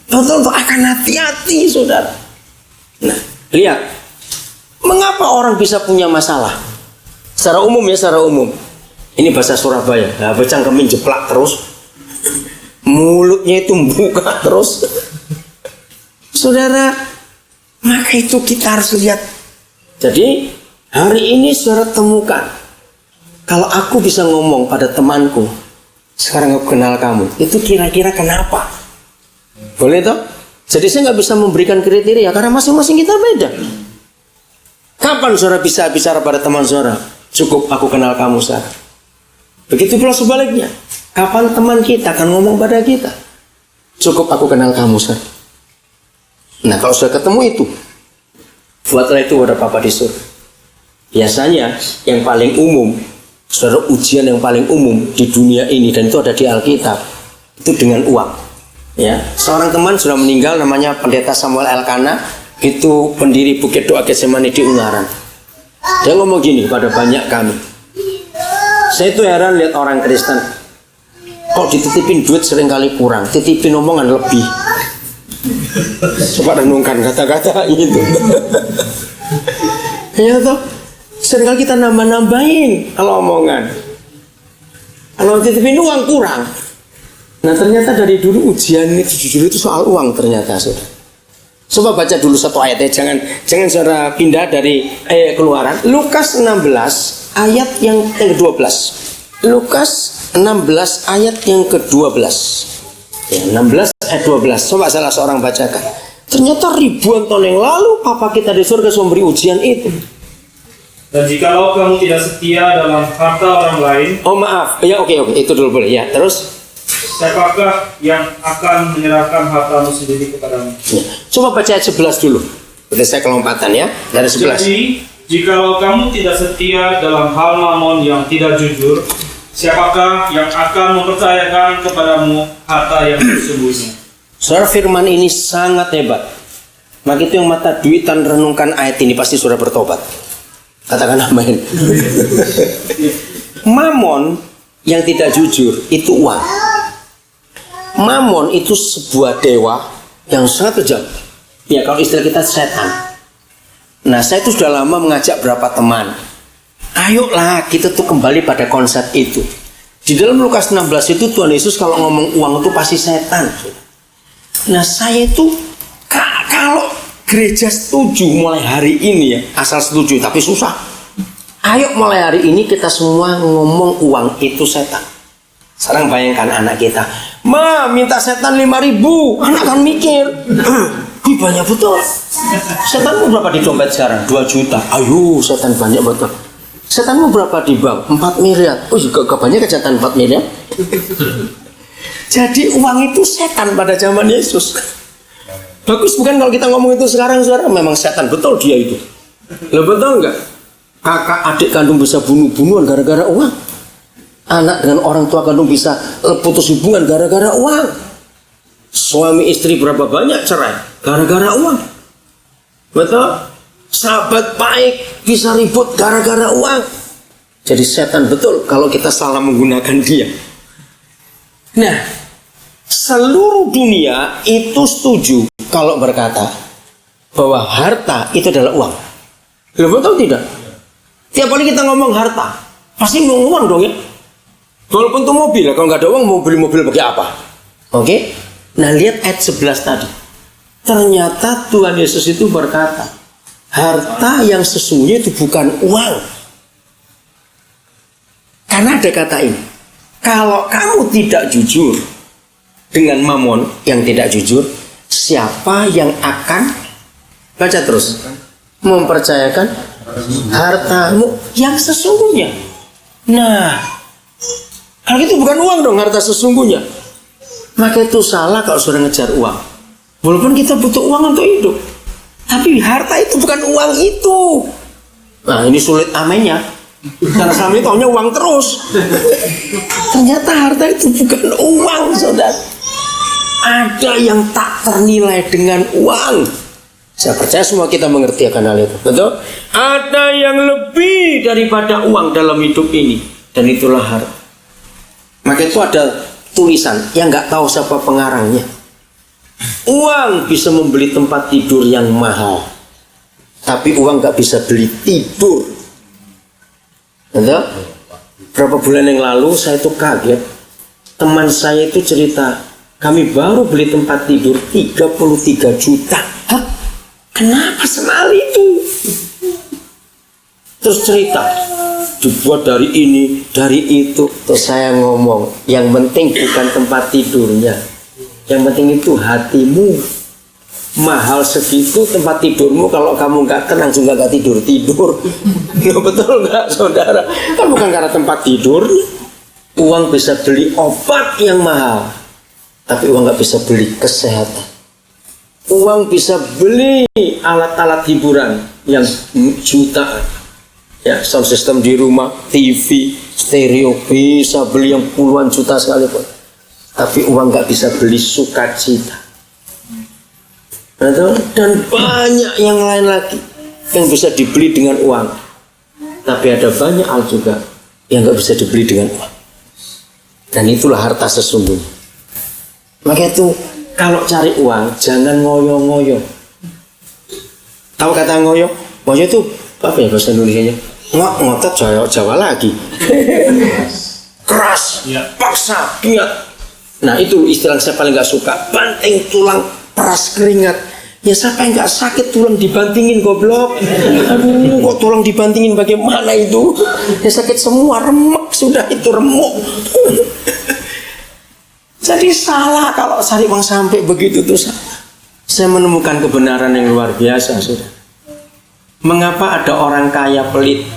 Betul, akan hati-hati, saudara. Nah, lihat. Mengapa orang bisa punya masalah? Secara umum ya, secara umum. Ini bahasa Surabaya. Nah, becangkemin jeplak terus. Mulutnya itu buka terus. Saudara, maka itu kita harus lihat. Jadi, hari ini saudara temukan. Kalau aku bisa ngomong pada temanku, sekarang aku kenal kamu, itu kira-kira kenapa? Boleh toh? Jadi saya nggak bisa memberikan kriteria karena masing-masing kita beda. Kapan saudara bisa bicara pada teman saudara? Cukup aku kenal kamu saudara. Begitu pula sebaliknya. Kapan teman kita akan ngomong pada kita? Cukup aku kenal kamu saudara. Nah, kalau sudah ketemu itu, buatlah itu pada Papa di surga. Biasanya yang paling umum, saudara, ujian yang paling umum di dunia ini, dan itu ada di Alkitab, itu dengan uang. Ya, seorang teman sudah meninggal, namanya Pendeta Samuel Elkanah. Itu pendiri Bukit Doa Getsemani di Ungaran. Dia ngomong gini pada banyak kami. Saya itu heran lihat orang Kristen, kok dititipin duit seringkali kurang, titipin omongan lebih. Coba renungkan kata-kata itu. Ya toh, seringkali kita nambah-nambahin kalau omongan. Kalau titipin uang kurang. Nah, ternyata dari dulu ujian itu jujur itu soal uang ternyata, saudara. Coba baca dulu satu ayatnya, jangan saudara pindah dari Keluaran. Lukas 16 ayat yang ke-12. Lukas 16 ayat yang ke-12. Ya, 16 ayat 12. Coba salah seorang bacakan. Ternyata ribuan tahun yang lalu Papa kita di surga memberi ujian itu. Dan jikalau kamu tidak setia dalam harta orang lain. Oh maaf, ya oke, itu dulu boleh ya. Terus Siapakah yang akan menyerahkan hartamu sendiri kepadamu? ya. Coba baca ayat 11 dulu. Udah saya kelompatan ya, dari 11. Jadi, jikalau kamu tidak setia dalam hal mamon yang tidak jujur, siapakah yang akan mempercayakan kepadamu harta yang sesungguhnya? Saudara, firman ini sangat hebat. Maka itu yang mata duitan renungkan ayat ini pasti sudah bertobat. Katakan amin. Mamon yang tidak jujur itu uang. Mamon itu sebuah dewa yang sangat kejam. Ya, kalau istilah kita setan. Nah, saya itu sudah lama mengajak berapa teman. Ayolah kita tuh kembali pada konsep itu. Di dalam Lukas 16 itu Tuhan Yesus kalau ngomong uang itu pasti setan. Nah, saya itu kalau gereja setuju mulai hari ini ya, asal setuju tapi susah. Ayo mulai hari ini kita semua ngomong uang itu setan. Sekarang bayangkan anak kita, Ma, minta setan 5.000. Anak kan mikir, wih banyak betul. Setanmu berapa di dompet sekarang? 2 juta. Ayo, setan banyak betul. Setanmu berapa di bank? 4 miliar. Oh, gak banyak ke setan 4 miliar. Jadi uang itu setan pada zaman Yesus. Bagus bukan kalau kita ngomong itu sekarang, saudara? Memang setan betul dia itu. Lo betul nggak? Kakak adik kandung bisa bunuh-bunuhan gara-gara uang. Anak dengan orang tua kandung bisa putus hubungan gara-gara uang. Suami istri berapa banyak cerai gara-gara uang. Betul? Sahabat baik bisa ribut gara-gara uang. Jadi setan betul kalau kita salah menggunakan dia. Nah, seluruh dunia itu setuju kalau berkata bahwa harta itu adalah uang. Lo betul tidak? Tiap kali kita ngomong harta, pasti ngomong uang dong ya. Walaupun itu mobil, kalau nggak ada uang mau beli mobil pakai apa? Oke? Nah lihat ayat 11 tadi. Ternyata Tuhan Yesus itu berkata, harta yang sesungguhnya itu bukan uang. Karena ada kata ini, kalau kamu tidak jujur dengan mamon yang tidak jujur, siapa yang akan baca terus mempercayakan hartamu yang sesungguhnya? Nah, kalau itu bukan uang dong harta sesungguhnya. Maka itu salah kalau sudah ngejar uang. Walaupun kita butuh uang untuk hidup, tapi harta itu bukan uang itu. Nah ini sulit amennya, karena selama itu hanya uang terus. Ternyata harta itu bukan uang, saudara. Ada yang tak ternilai dengan uang. Saya percaya semua kita mengerti akan hal itu. Betul? Ada yang lebih daripada uang dalam hidup ini, dan itulah harta. Maka itu ada tulisan yang nggak tahu siapa pengarangnya. Uang bisa membeli tempat tidur yang mahal, tapi uang nggak bisa beli tidur. Betul? Berapa bulan yang lalu saya itu kaget. Teman saya itu cerita, kami baru beli tempat tidur 33 juta. Hah? Kenapa semahal itu? Terus cerita, dibuat dari ini, dari itu. Terus saya ngomong, yang penting bukan tempat tidurnya, yang penting itu hatimu. Mahal segitu tempat tidurmu, kalau kamu nggak tenang juga nggak tidur. Betul nggak, saudara? Kan bukan karena tempat tidurnya. Uang bisa beli obat yang mahal, tapi uang nggak bisa beli kesehatan. Uang bisa beli alat-alat hiburan yang jutaan. Ya, sound system di rumah, TV, stereo bisa beli yang puluhan juta sekalipun. Tapi uang nggak bisa beli sukacita. Dan banyak yang lain lagi yang bisa dibeli dengan uang. Tapi ada banyak hal juga yang nggak bisa dibeli dengan uang. Dan itulah harta sesungguhnya. Maka itu kalau cari uang jangan ngoyo-ngoyo. Tahu kata ngoyo? Ngoyo itu apa ya bahasa Indonesianya? Ngotot Jawa lagi. Keras, paksa, giat. Nah itu istilah saya paling nggak suka. Banting tulang, peras keringat. Ya siapa yang nggak sakit tulang dibantingin goblok? Aduh, kok tulang dibantingin bagaimana itu? Ya sakit semua, remek sudah itu remuk. Jadi salah kalau cari uang sampai begitu tuh. Saya menemukan kebenaran yang luar biasa, sudah. Mengapa ada orang kaya pelit,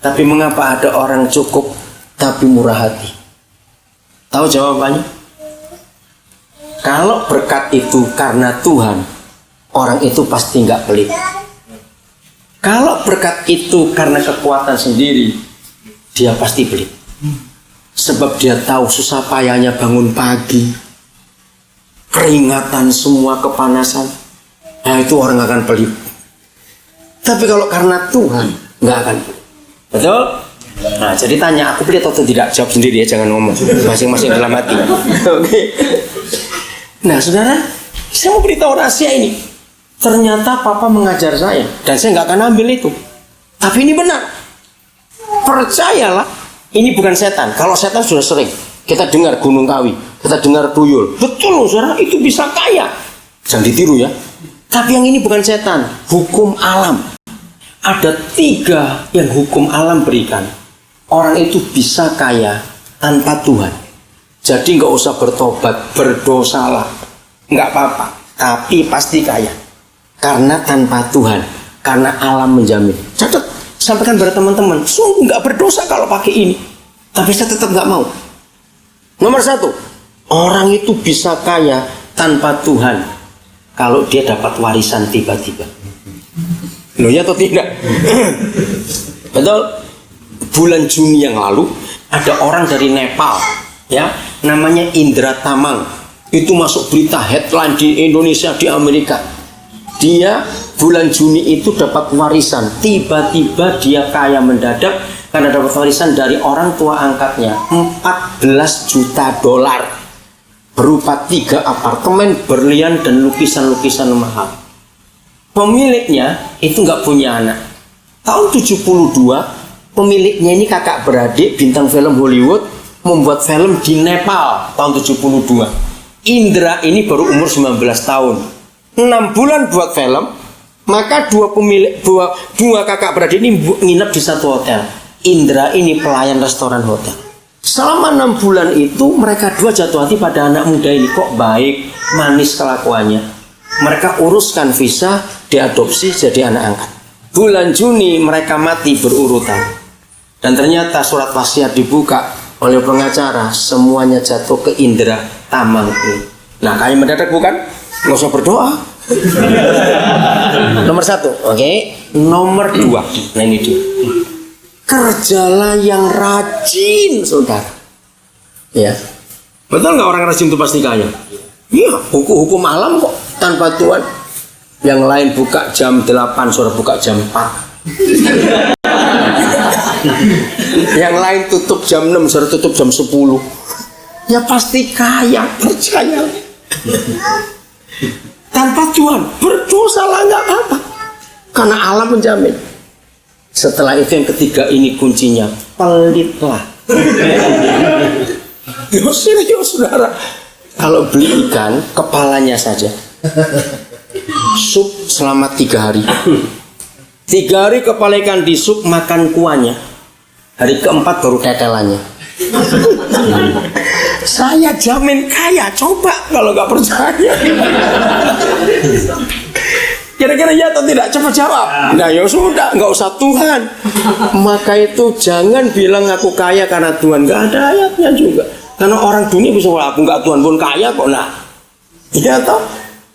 tapi mengapa ada orang cukup tapi murah hati? Tahu jawabannya? Kalau berkat itu karena Tuhan, orang itu pasti nggak pelit. Kalau berkat itu karena kekuatan sendiri, dia pasti pelit. Sebab dia tahu susah payahnya bangun pagi, keringatan semua, kepanasan. Nah itu orang akan pelit. Tapi kalau karena Tuhan, nggak akan pelit. Betul? Nah jadi tanya, aku pelit atau tidak? Jawab sendiri ya, jangan ngomong. Masing-masing dalam hati. Oke. Nah saudara, saya mau beritahu rahasia ini. Ternyata papa mengajar saya, dan saya nggak akan ambil itu. Tapi ini benar. Percayalah, ini bukan setan. Kalau setan sudah sering kita dengar Gunung Kawi, kita dengar tuyul. Betul loh saudara, itu bisa kaya. Jangan ditiru ya. Tapi yang ini bukan setan, hukum alam. Ada 3 yang hukum alam berikan. Orang itu bisa kaya tanpa Tuhan. Jadi nggak usah bertobat, berdosalah, nggak apa-apa. Tapi pasti kaya. Karena tanpa Tuhan, karena alam menjamin. Catat, sampaikan pada teman-teman, sungguh nggak berdosa kalau pakai ini. Tapi saya tetap nggak mau. Nomor 1, orang itu bisa kaya tanpa Tuhan kalau dia dapat warisan tiba-tiba. Loh ya atau tidak? Betul. Bulan Juni yang lalu ada orang dari Nepal, ya, namanya Indra Tamang. Itu masuk berita headline di Indonesia, di Amerika. Dia bulan Juni itu dapat warisan. Tiba-tiba dia kaya mendadak karena dapat warisan dari orang tua angkatnya 14 juta dolar berupa 3 apartemen, berlian dan lukisan-lukisan mahal. Pemiliknya itu nggak punya anak. Tahun 72 pemiliknya ini kakak beradik bintang film Hollywood membuat film di Nepal tahun 72. Indra ini baru umur 19 tahun. 6 bulan buat film, maka dua kakak beradik ini nginep di satu hotel. Indra ini pelayan restoran hotel. Selama 6 bulan itu mereka dua jatuh hati pada anak muda ini. Kok baik, manis kelakuannya. Mereka uruskan visa, diadopsi jadi anak angkat. Bulan Juni mereka mati berurutan. Dan ternyata surat wasiat dibuka oleh pengacara, semuanya jatuh ke Indra Tamang ini. Nah, kaya mendadak bukan? Nggak usah berdoa. Nomor 1, oke. Nomor 2, nah ini dia. Kerjalah yang rajin, saudara. Ya, betul nggak orang rajin itu pasti kaya? Iya, hukum alam kok tanpa Tuhan. Yang lain buka jam 8, saudara buka jam 4. Yang lain tutup jam 6, saudara tutup jam 10. Ya pasti kaya, percaya. Tanpa Tuhan berdosalah nggak apa-apa, karena alam menjamin. Setelah itu yang ketiga, ini kuncinya, pelitlah. Serius saudara, kalau beli ikan kepalanya saja, sup selama 3 hari. 3 hari kepala ikan di sup, makan kuahnya. Hari keempat baru tetelannya. Saya jamin kaya, coba kalau nggak percaya. Kira-kira ya atau tidak? Coba jawab. Nah ya sudah, nggak usah Tuhan. Maka itu jangan bilang aku kaya karena Tuhan. Nggak ada ayatnya juga. Karena orang dunia bisa aku nggak Tuhan pun kaya kok. Nah, ya toh.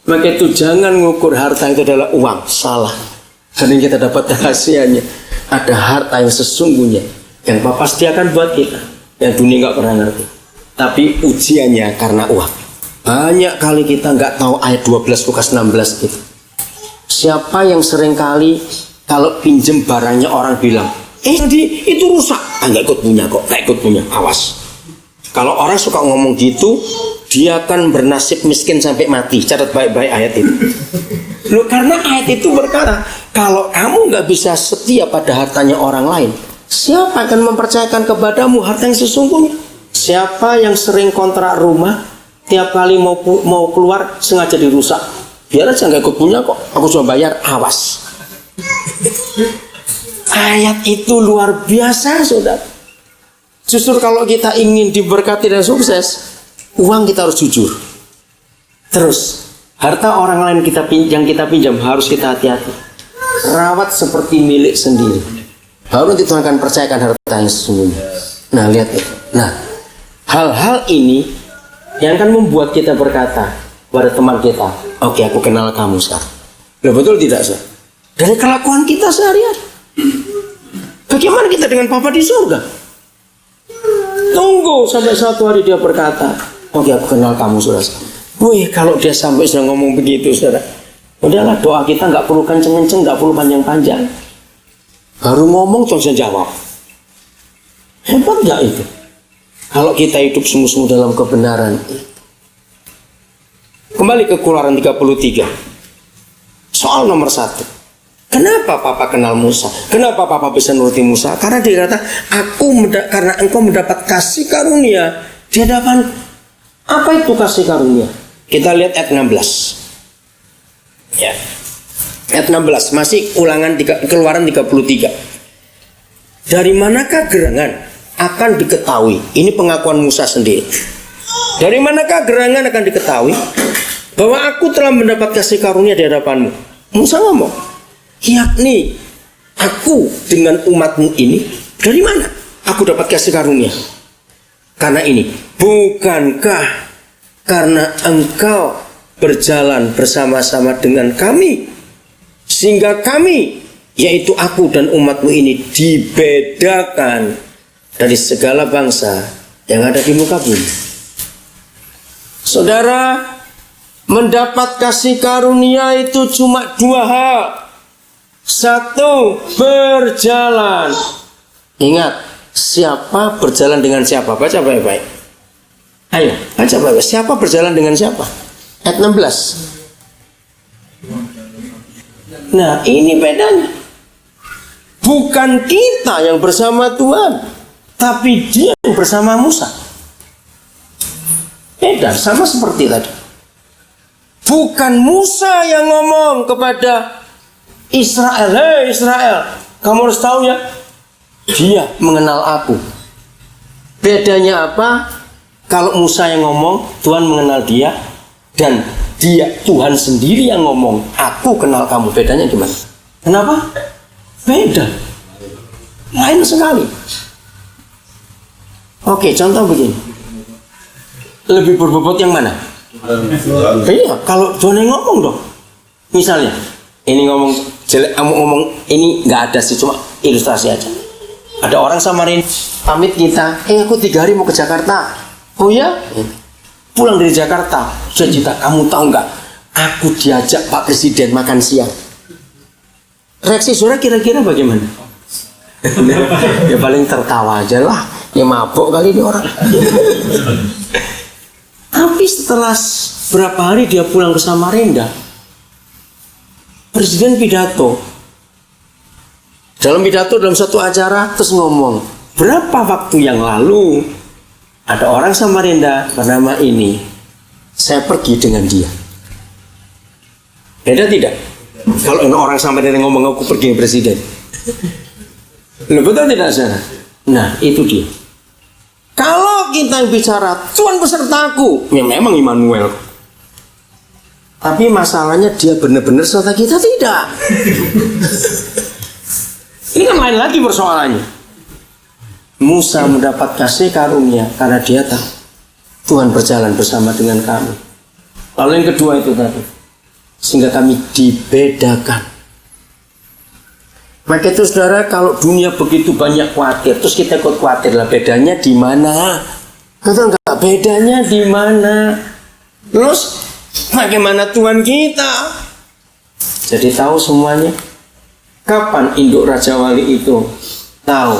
Maka itu jangan ngukur harta itu adalah uang. Salah. Dan kita dapat rahasianya. Ada harta yang sesungguhnya yang Bapa sediakan buat kita, yang dunia nggak pernah ngerti. Tapi ujiannya karena uang. Banyak kali kita nggak tahu ayat 12 Lukas 16 itu. Siapa yang sering kali kalau pinjem barangnya orang bilang, tadi itu rusak, nggak ikut punya kok, nggak ikut punya, awas. Kalau orang suka ngomong gitu, dia akan bernasib miskin sampai mati. Catat baik-baik ayat itu. Loh, karena ayat itu berkata, kalau kamu nggak bisa setia pada hartanya orang lain, siapa akan mempercayakan kepadamu harta yang sesungguhnya? Siapa yang sering kontrak rumah, tiap kali mau keluar sengaja dirusak, biar aja nggak ikut punya kok, aku cuma bayar, awas. Ayat itu luar biasa, saudara. Justru kalau kita ingin diberkati dan sukses, uang kita harus jujur. Terus harta orang lain yang kita pinjam harus kita hati-hati. Rawat seperti milik sendiri. Baru nanti Tuhan akan percayakan harta yang sesungguhnya. Nah, lihat itu. Nah, hal-hal ini yang akan membuat kita berkata pada teman kita, oke, aku kenal kamu sekarang. Nah, betul tidak, sah? Dari kelakuan kita sehari-hari. Bagaimana kita dengan Bapa di surga? Tunggu sampai suatu hari dia berkata, oke, aku kenal kamu, saudara. Wih, kalau dia sampai sudah ngomong begitu, saudara, udahlah, doa kita nggak perlu kenceng-kenceng, nggak perlu panjang-panjang. Baru ngomong terus jawab. Hebat nggak itu? Kalau kita hidup sungguh-sungguh dalam kebenaran. Kembali ke Keluaran 33. Soal nomor 1. Kenapa Papa kenal Musa? Kenapa Papa bisa nuruti Musa? Karena dia kata, karena engkau mendapat kasih karunia di hadapan. Apa itu kasih karunia? Kita lihat ayat 16. Ya. Ayat 16, masih Keluaran 33. Dari manakah gerangan akan diketahui? Ini pengakuan Musa sendiri. Dari manakah gerangan akan diketahui bahwa aku telah mendapat kasih karunia di hadapanmu? Musa ngomong, yakni aku dengan umatmu ini, dari mana aku dapat kasih karunia? Karena ini, bukankah karena engkau berjalan bersama-sama dengan kami, sehingga kami, yaitu aku dan umatmu ini, dibedakan dari segala bangsa yang ada di muka bumi. Saudara, mendapat kasih karunia itu cuma dua hal. Satu, berjalan. Ingat, siapa berjalan dengan siapa? Baca baik-baik. Ayo, baca baik-baik. Siapa berjalan dengan siapa? Ayat 16. Nah, ini bedanya. Bukan kita yang bersama Tuhan, tapi Dia yang bersama Musa. Beda, sama seperti tadi. Bukan Musa yang ngomong kepada Israel, hei Israel, kamu harus tahu ya, Dia mengenal aku. Bedanya apa? Kalau Musa yang ngomong, Tuhan mengenal dia, dan dia, Tuhan sendiri yang ngomong, aku kenal kamu. Bedanya gimana? Kenapa? Beda. Lain sekali. Oke, contoh begini. Lebih berbobot yang mana? Iya, kalau Tuhan yang ngomong dong. Misalnya, ini ngomong jelek, ngomong ini nggak ada sih, cuma ilustrasi aja. Ada orang Samarinda pamit kita, aku 3 hari mau ke Jakarta. Oh ya? Pulang dari Jakarta, Cita, kamu tahu nggak? Aku diajak Pak Presiden makan siang. Reaksi saudara kira-kira bagaimana? Ya paling tertawa aja lah. Ya mabok kali ini orang. Tapi setelah berapa hari dia pulang ke Samarinda, Presiden pidato. Dalam pidato dalam satu acara terus ngomong, berapa waktu yang lalu ada orang Samarinda bernama ini, saya pergi dengan dia. Beda tidak? Kalau orang Samarinda ngomong aku pergi dengan Presiden, betul tidak sana? Nah itu dia. Kalau kita bicara Tuhan besertaku, ya memang Immanuel. Tapi masalahnya dia benar-benar serta kita tidak. Ini kan lain lagi persoalannya. Musa mendapat kasih karunia karena dia tahu Tuhan berjalan bersama dengan kami. Lalu yang kedua itu tadi, sehingga kami dibedakan. Maka itu saudara, kalau dunia begitu banyak khawatir, terus kita ikut khawatir lah, bedanya di mana? Betul nggak? Bedanya di mana? Terus bagaimana Tuhan kita? Jadi tahu semuanya. Kapan induk Raja Wali itu tahu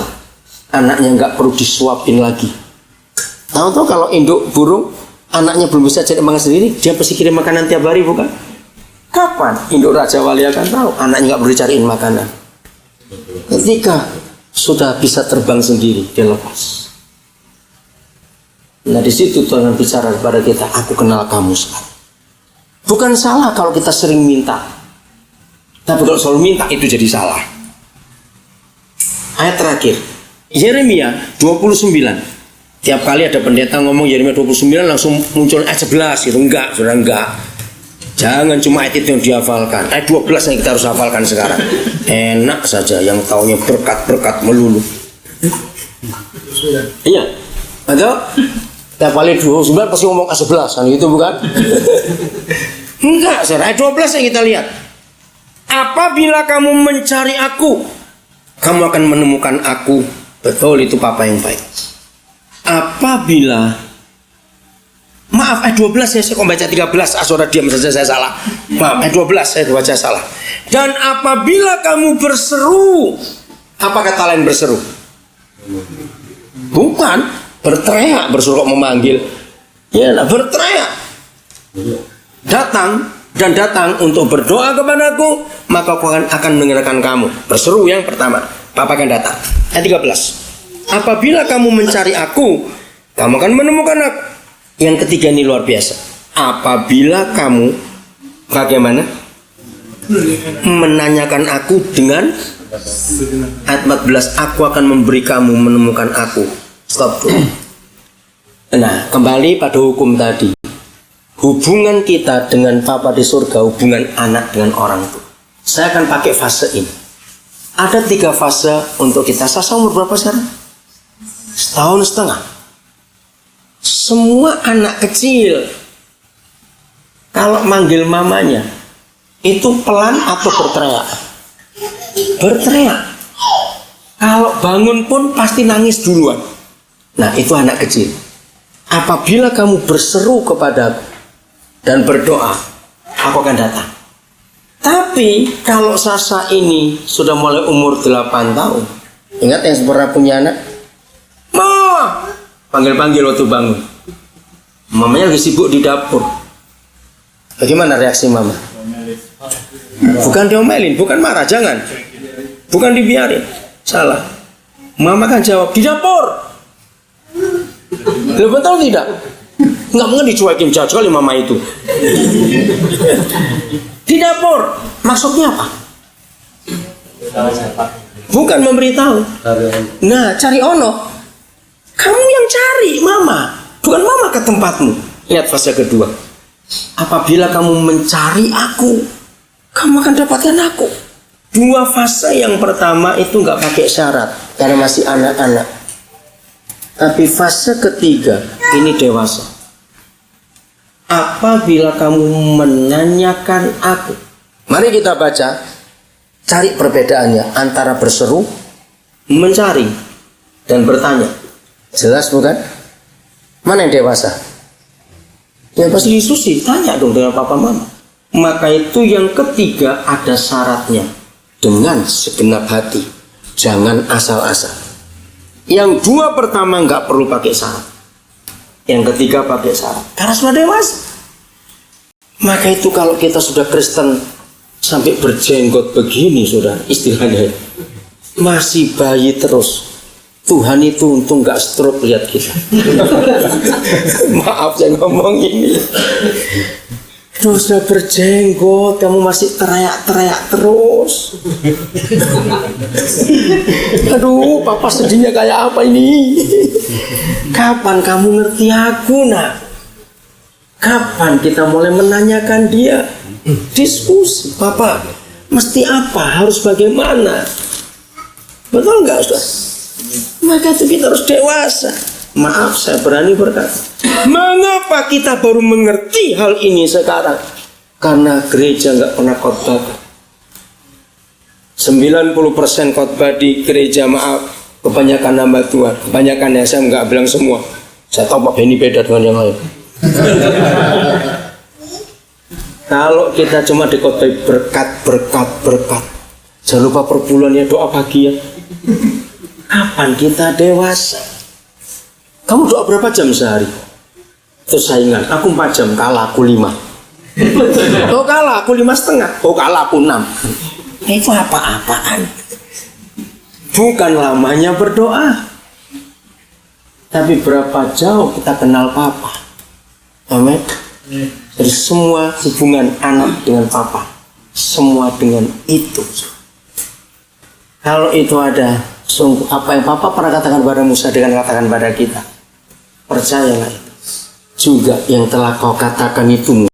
anaknya nggak perlu disuapin lagi? Tahu tuh kalau induk burung anaknya belum bisa cari makan sendiri, dia pasti kirim makanan tiap hari, bukan? Kapan induk Raja Wali akan tahu anaknya nggak perlu dicariin makanan? Ketika sudah bisa terbang sendiri, dia lepas. Nah di situ Tuhan bicara kepada kita, aku kenal kamu sekarang. Bukan salah kalau kita sering minta, tapi kalau selalu minta itu jadi salah. Ayat terakhir, Yeremia 29. Tiap kali ada pendeta ngomong Yeremia 29 langsung muncul ayat 11 gitu. Enggak, sudah enggak. Jangan cuma ayat itu yang dihafalkan. Ayat 12 yang kita harus hafalkan sekarang. Enak saja yang taunya berkat-berkat melulu. Iya, betul? Tiap kali 29 pasti ngomong ayat 11 kan gitu, bukan? Enggak, ayat 12 yang kita lihat. Apabila kamu mencari aku, kamu akan menemukan aku. Betul, itu Papa yang baik. Apabila, maaf, ayat 12 saya kok baca 13, saudara diam saja, saya salah. Maaf, ayat 12 saya baca salah. Dan apabila kamu berseru, apa kata lain berseru? Bukan berteriak, berseru kok memanggil. Ya, berteriak. Datang dan datang untuk berdoa kepadaku, maka aku akan mendengarkan kamu. Berseru yang pertama, Papa akan datang. Ayat 13. Apabila kamu mencari aku, kamu akan menemukan aku. Yang ketiga ini luar biasa. Apabila kamu bagaimana? Menanyakan aku dengan ayat 14, aku akan memberi kamu menemukan aku. Stop. Nah, kembali pada hukum tadi. Hubungan kita dengan Bapa di surga, hubungan anak dengan orang tua. Saya akan pakai fase ini. Ada 3 fase untuk kita. Sasa umur berapa sekarang? 1,5 tahun. Semua anak kecil, kalau manggil mamanya, itu pelan atau berteriak? Berteriak. Kalau bangun pun pasti nangis duluan. Nah, itu anak kecil. Apabila kamu berseru kepadaku dan berdoa, aku akan datang. Tapi kalau Sasa ini sudah mulai umur 8 tahun, ingat yang pernah punya anak, Ma, panggil-panggil waktu bangun. Mamanya lagi sibuk di dapur. Bagaimana reaksi mama? Bukan diomelin, bukan marah, jangan. Bukan dibiarin, salah. Mama kan jawab, di dapur. Betul tidak? Nggak mungkin dicuekin, jauh sekali mama itu. Di dapur, maksudnya apa? Bukan memberitahu. Nah, cari ono. Kamu yang cari mama, bukan mama ke tempatmu. Lihat fase kedua. Apabila kamu mencari aku, kamu akan dapatkan aku. 2 fase yang pertama itu nggak pakai syarat karena masih anak-anak. Tapi fase ketiga ini dewasa. Apabila kamu menanyakan aku, mari kita baca, cari perbedaannya antara berseru, mencari, dan bertanya. Jelas bukan? Mana yang dewasa? Yang pasti Yesus sih, tanya dong dengan papa mama. Maka itu yang ketiga ada syaratnya. Dengan segenap hati, jangan asal-asal. Yang 2 pertama nggak perlu pakai syarat. Yang ketiga pakai syarat. Karena sudah dewasa. Maka itu kalau kita sudah Kristen sampai berjenggot begini, sudah istilahnya masih bayi terus. Tuhan itu untung nggak stroke lihat kita. Maaf saya ngomong ini. Terus sudah berjenggot, kamu masih teriak-teriak terus. Aduh, papa sedihnya kayak apa ini? Kapan kamu ngerti aku, nak? Kapan kita mulai menanyakan dia? Diskusi, papa, mesti apa? Harus bagaimana? Betul nggak, Ustaz? Maka itu kita harus dewasa. Maaf, saya berani berkata, mengapa kita baru mengerti hal ini sekarang? Karena gereja nggak pernah khotbah. 90% khotbah di gereja, maaf, kebanyakan hamba Tuhan. Kebanyakan ya, saya nggak bilang semua. Saya tahu Pak Benny beda dengan yang lain. Kalau kita cuma dikhotbah berkat, jangan lupa per bulan ya doa pagi ya. Kapan kita dewasa? Kamu doa berapa jam sehari? Terus saingan, aku 4 jam, kalah aku 5. Oh kalah aku 5,5. Oh kalah aku 6. Itu apa-apaan? Bukan lamanya berdoa, tapi berapa jauh kita kenal Papa. Amin. Jadi semua hubungan anak dengan Papa, semua dengan itu. Kalau itu ada, sungguh apa yang Papa pernah katakan pada Musa dengan katakan pada kita. Percayalah itu. Juga yang telah kau katakan itu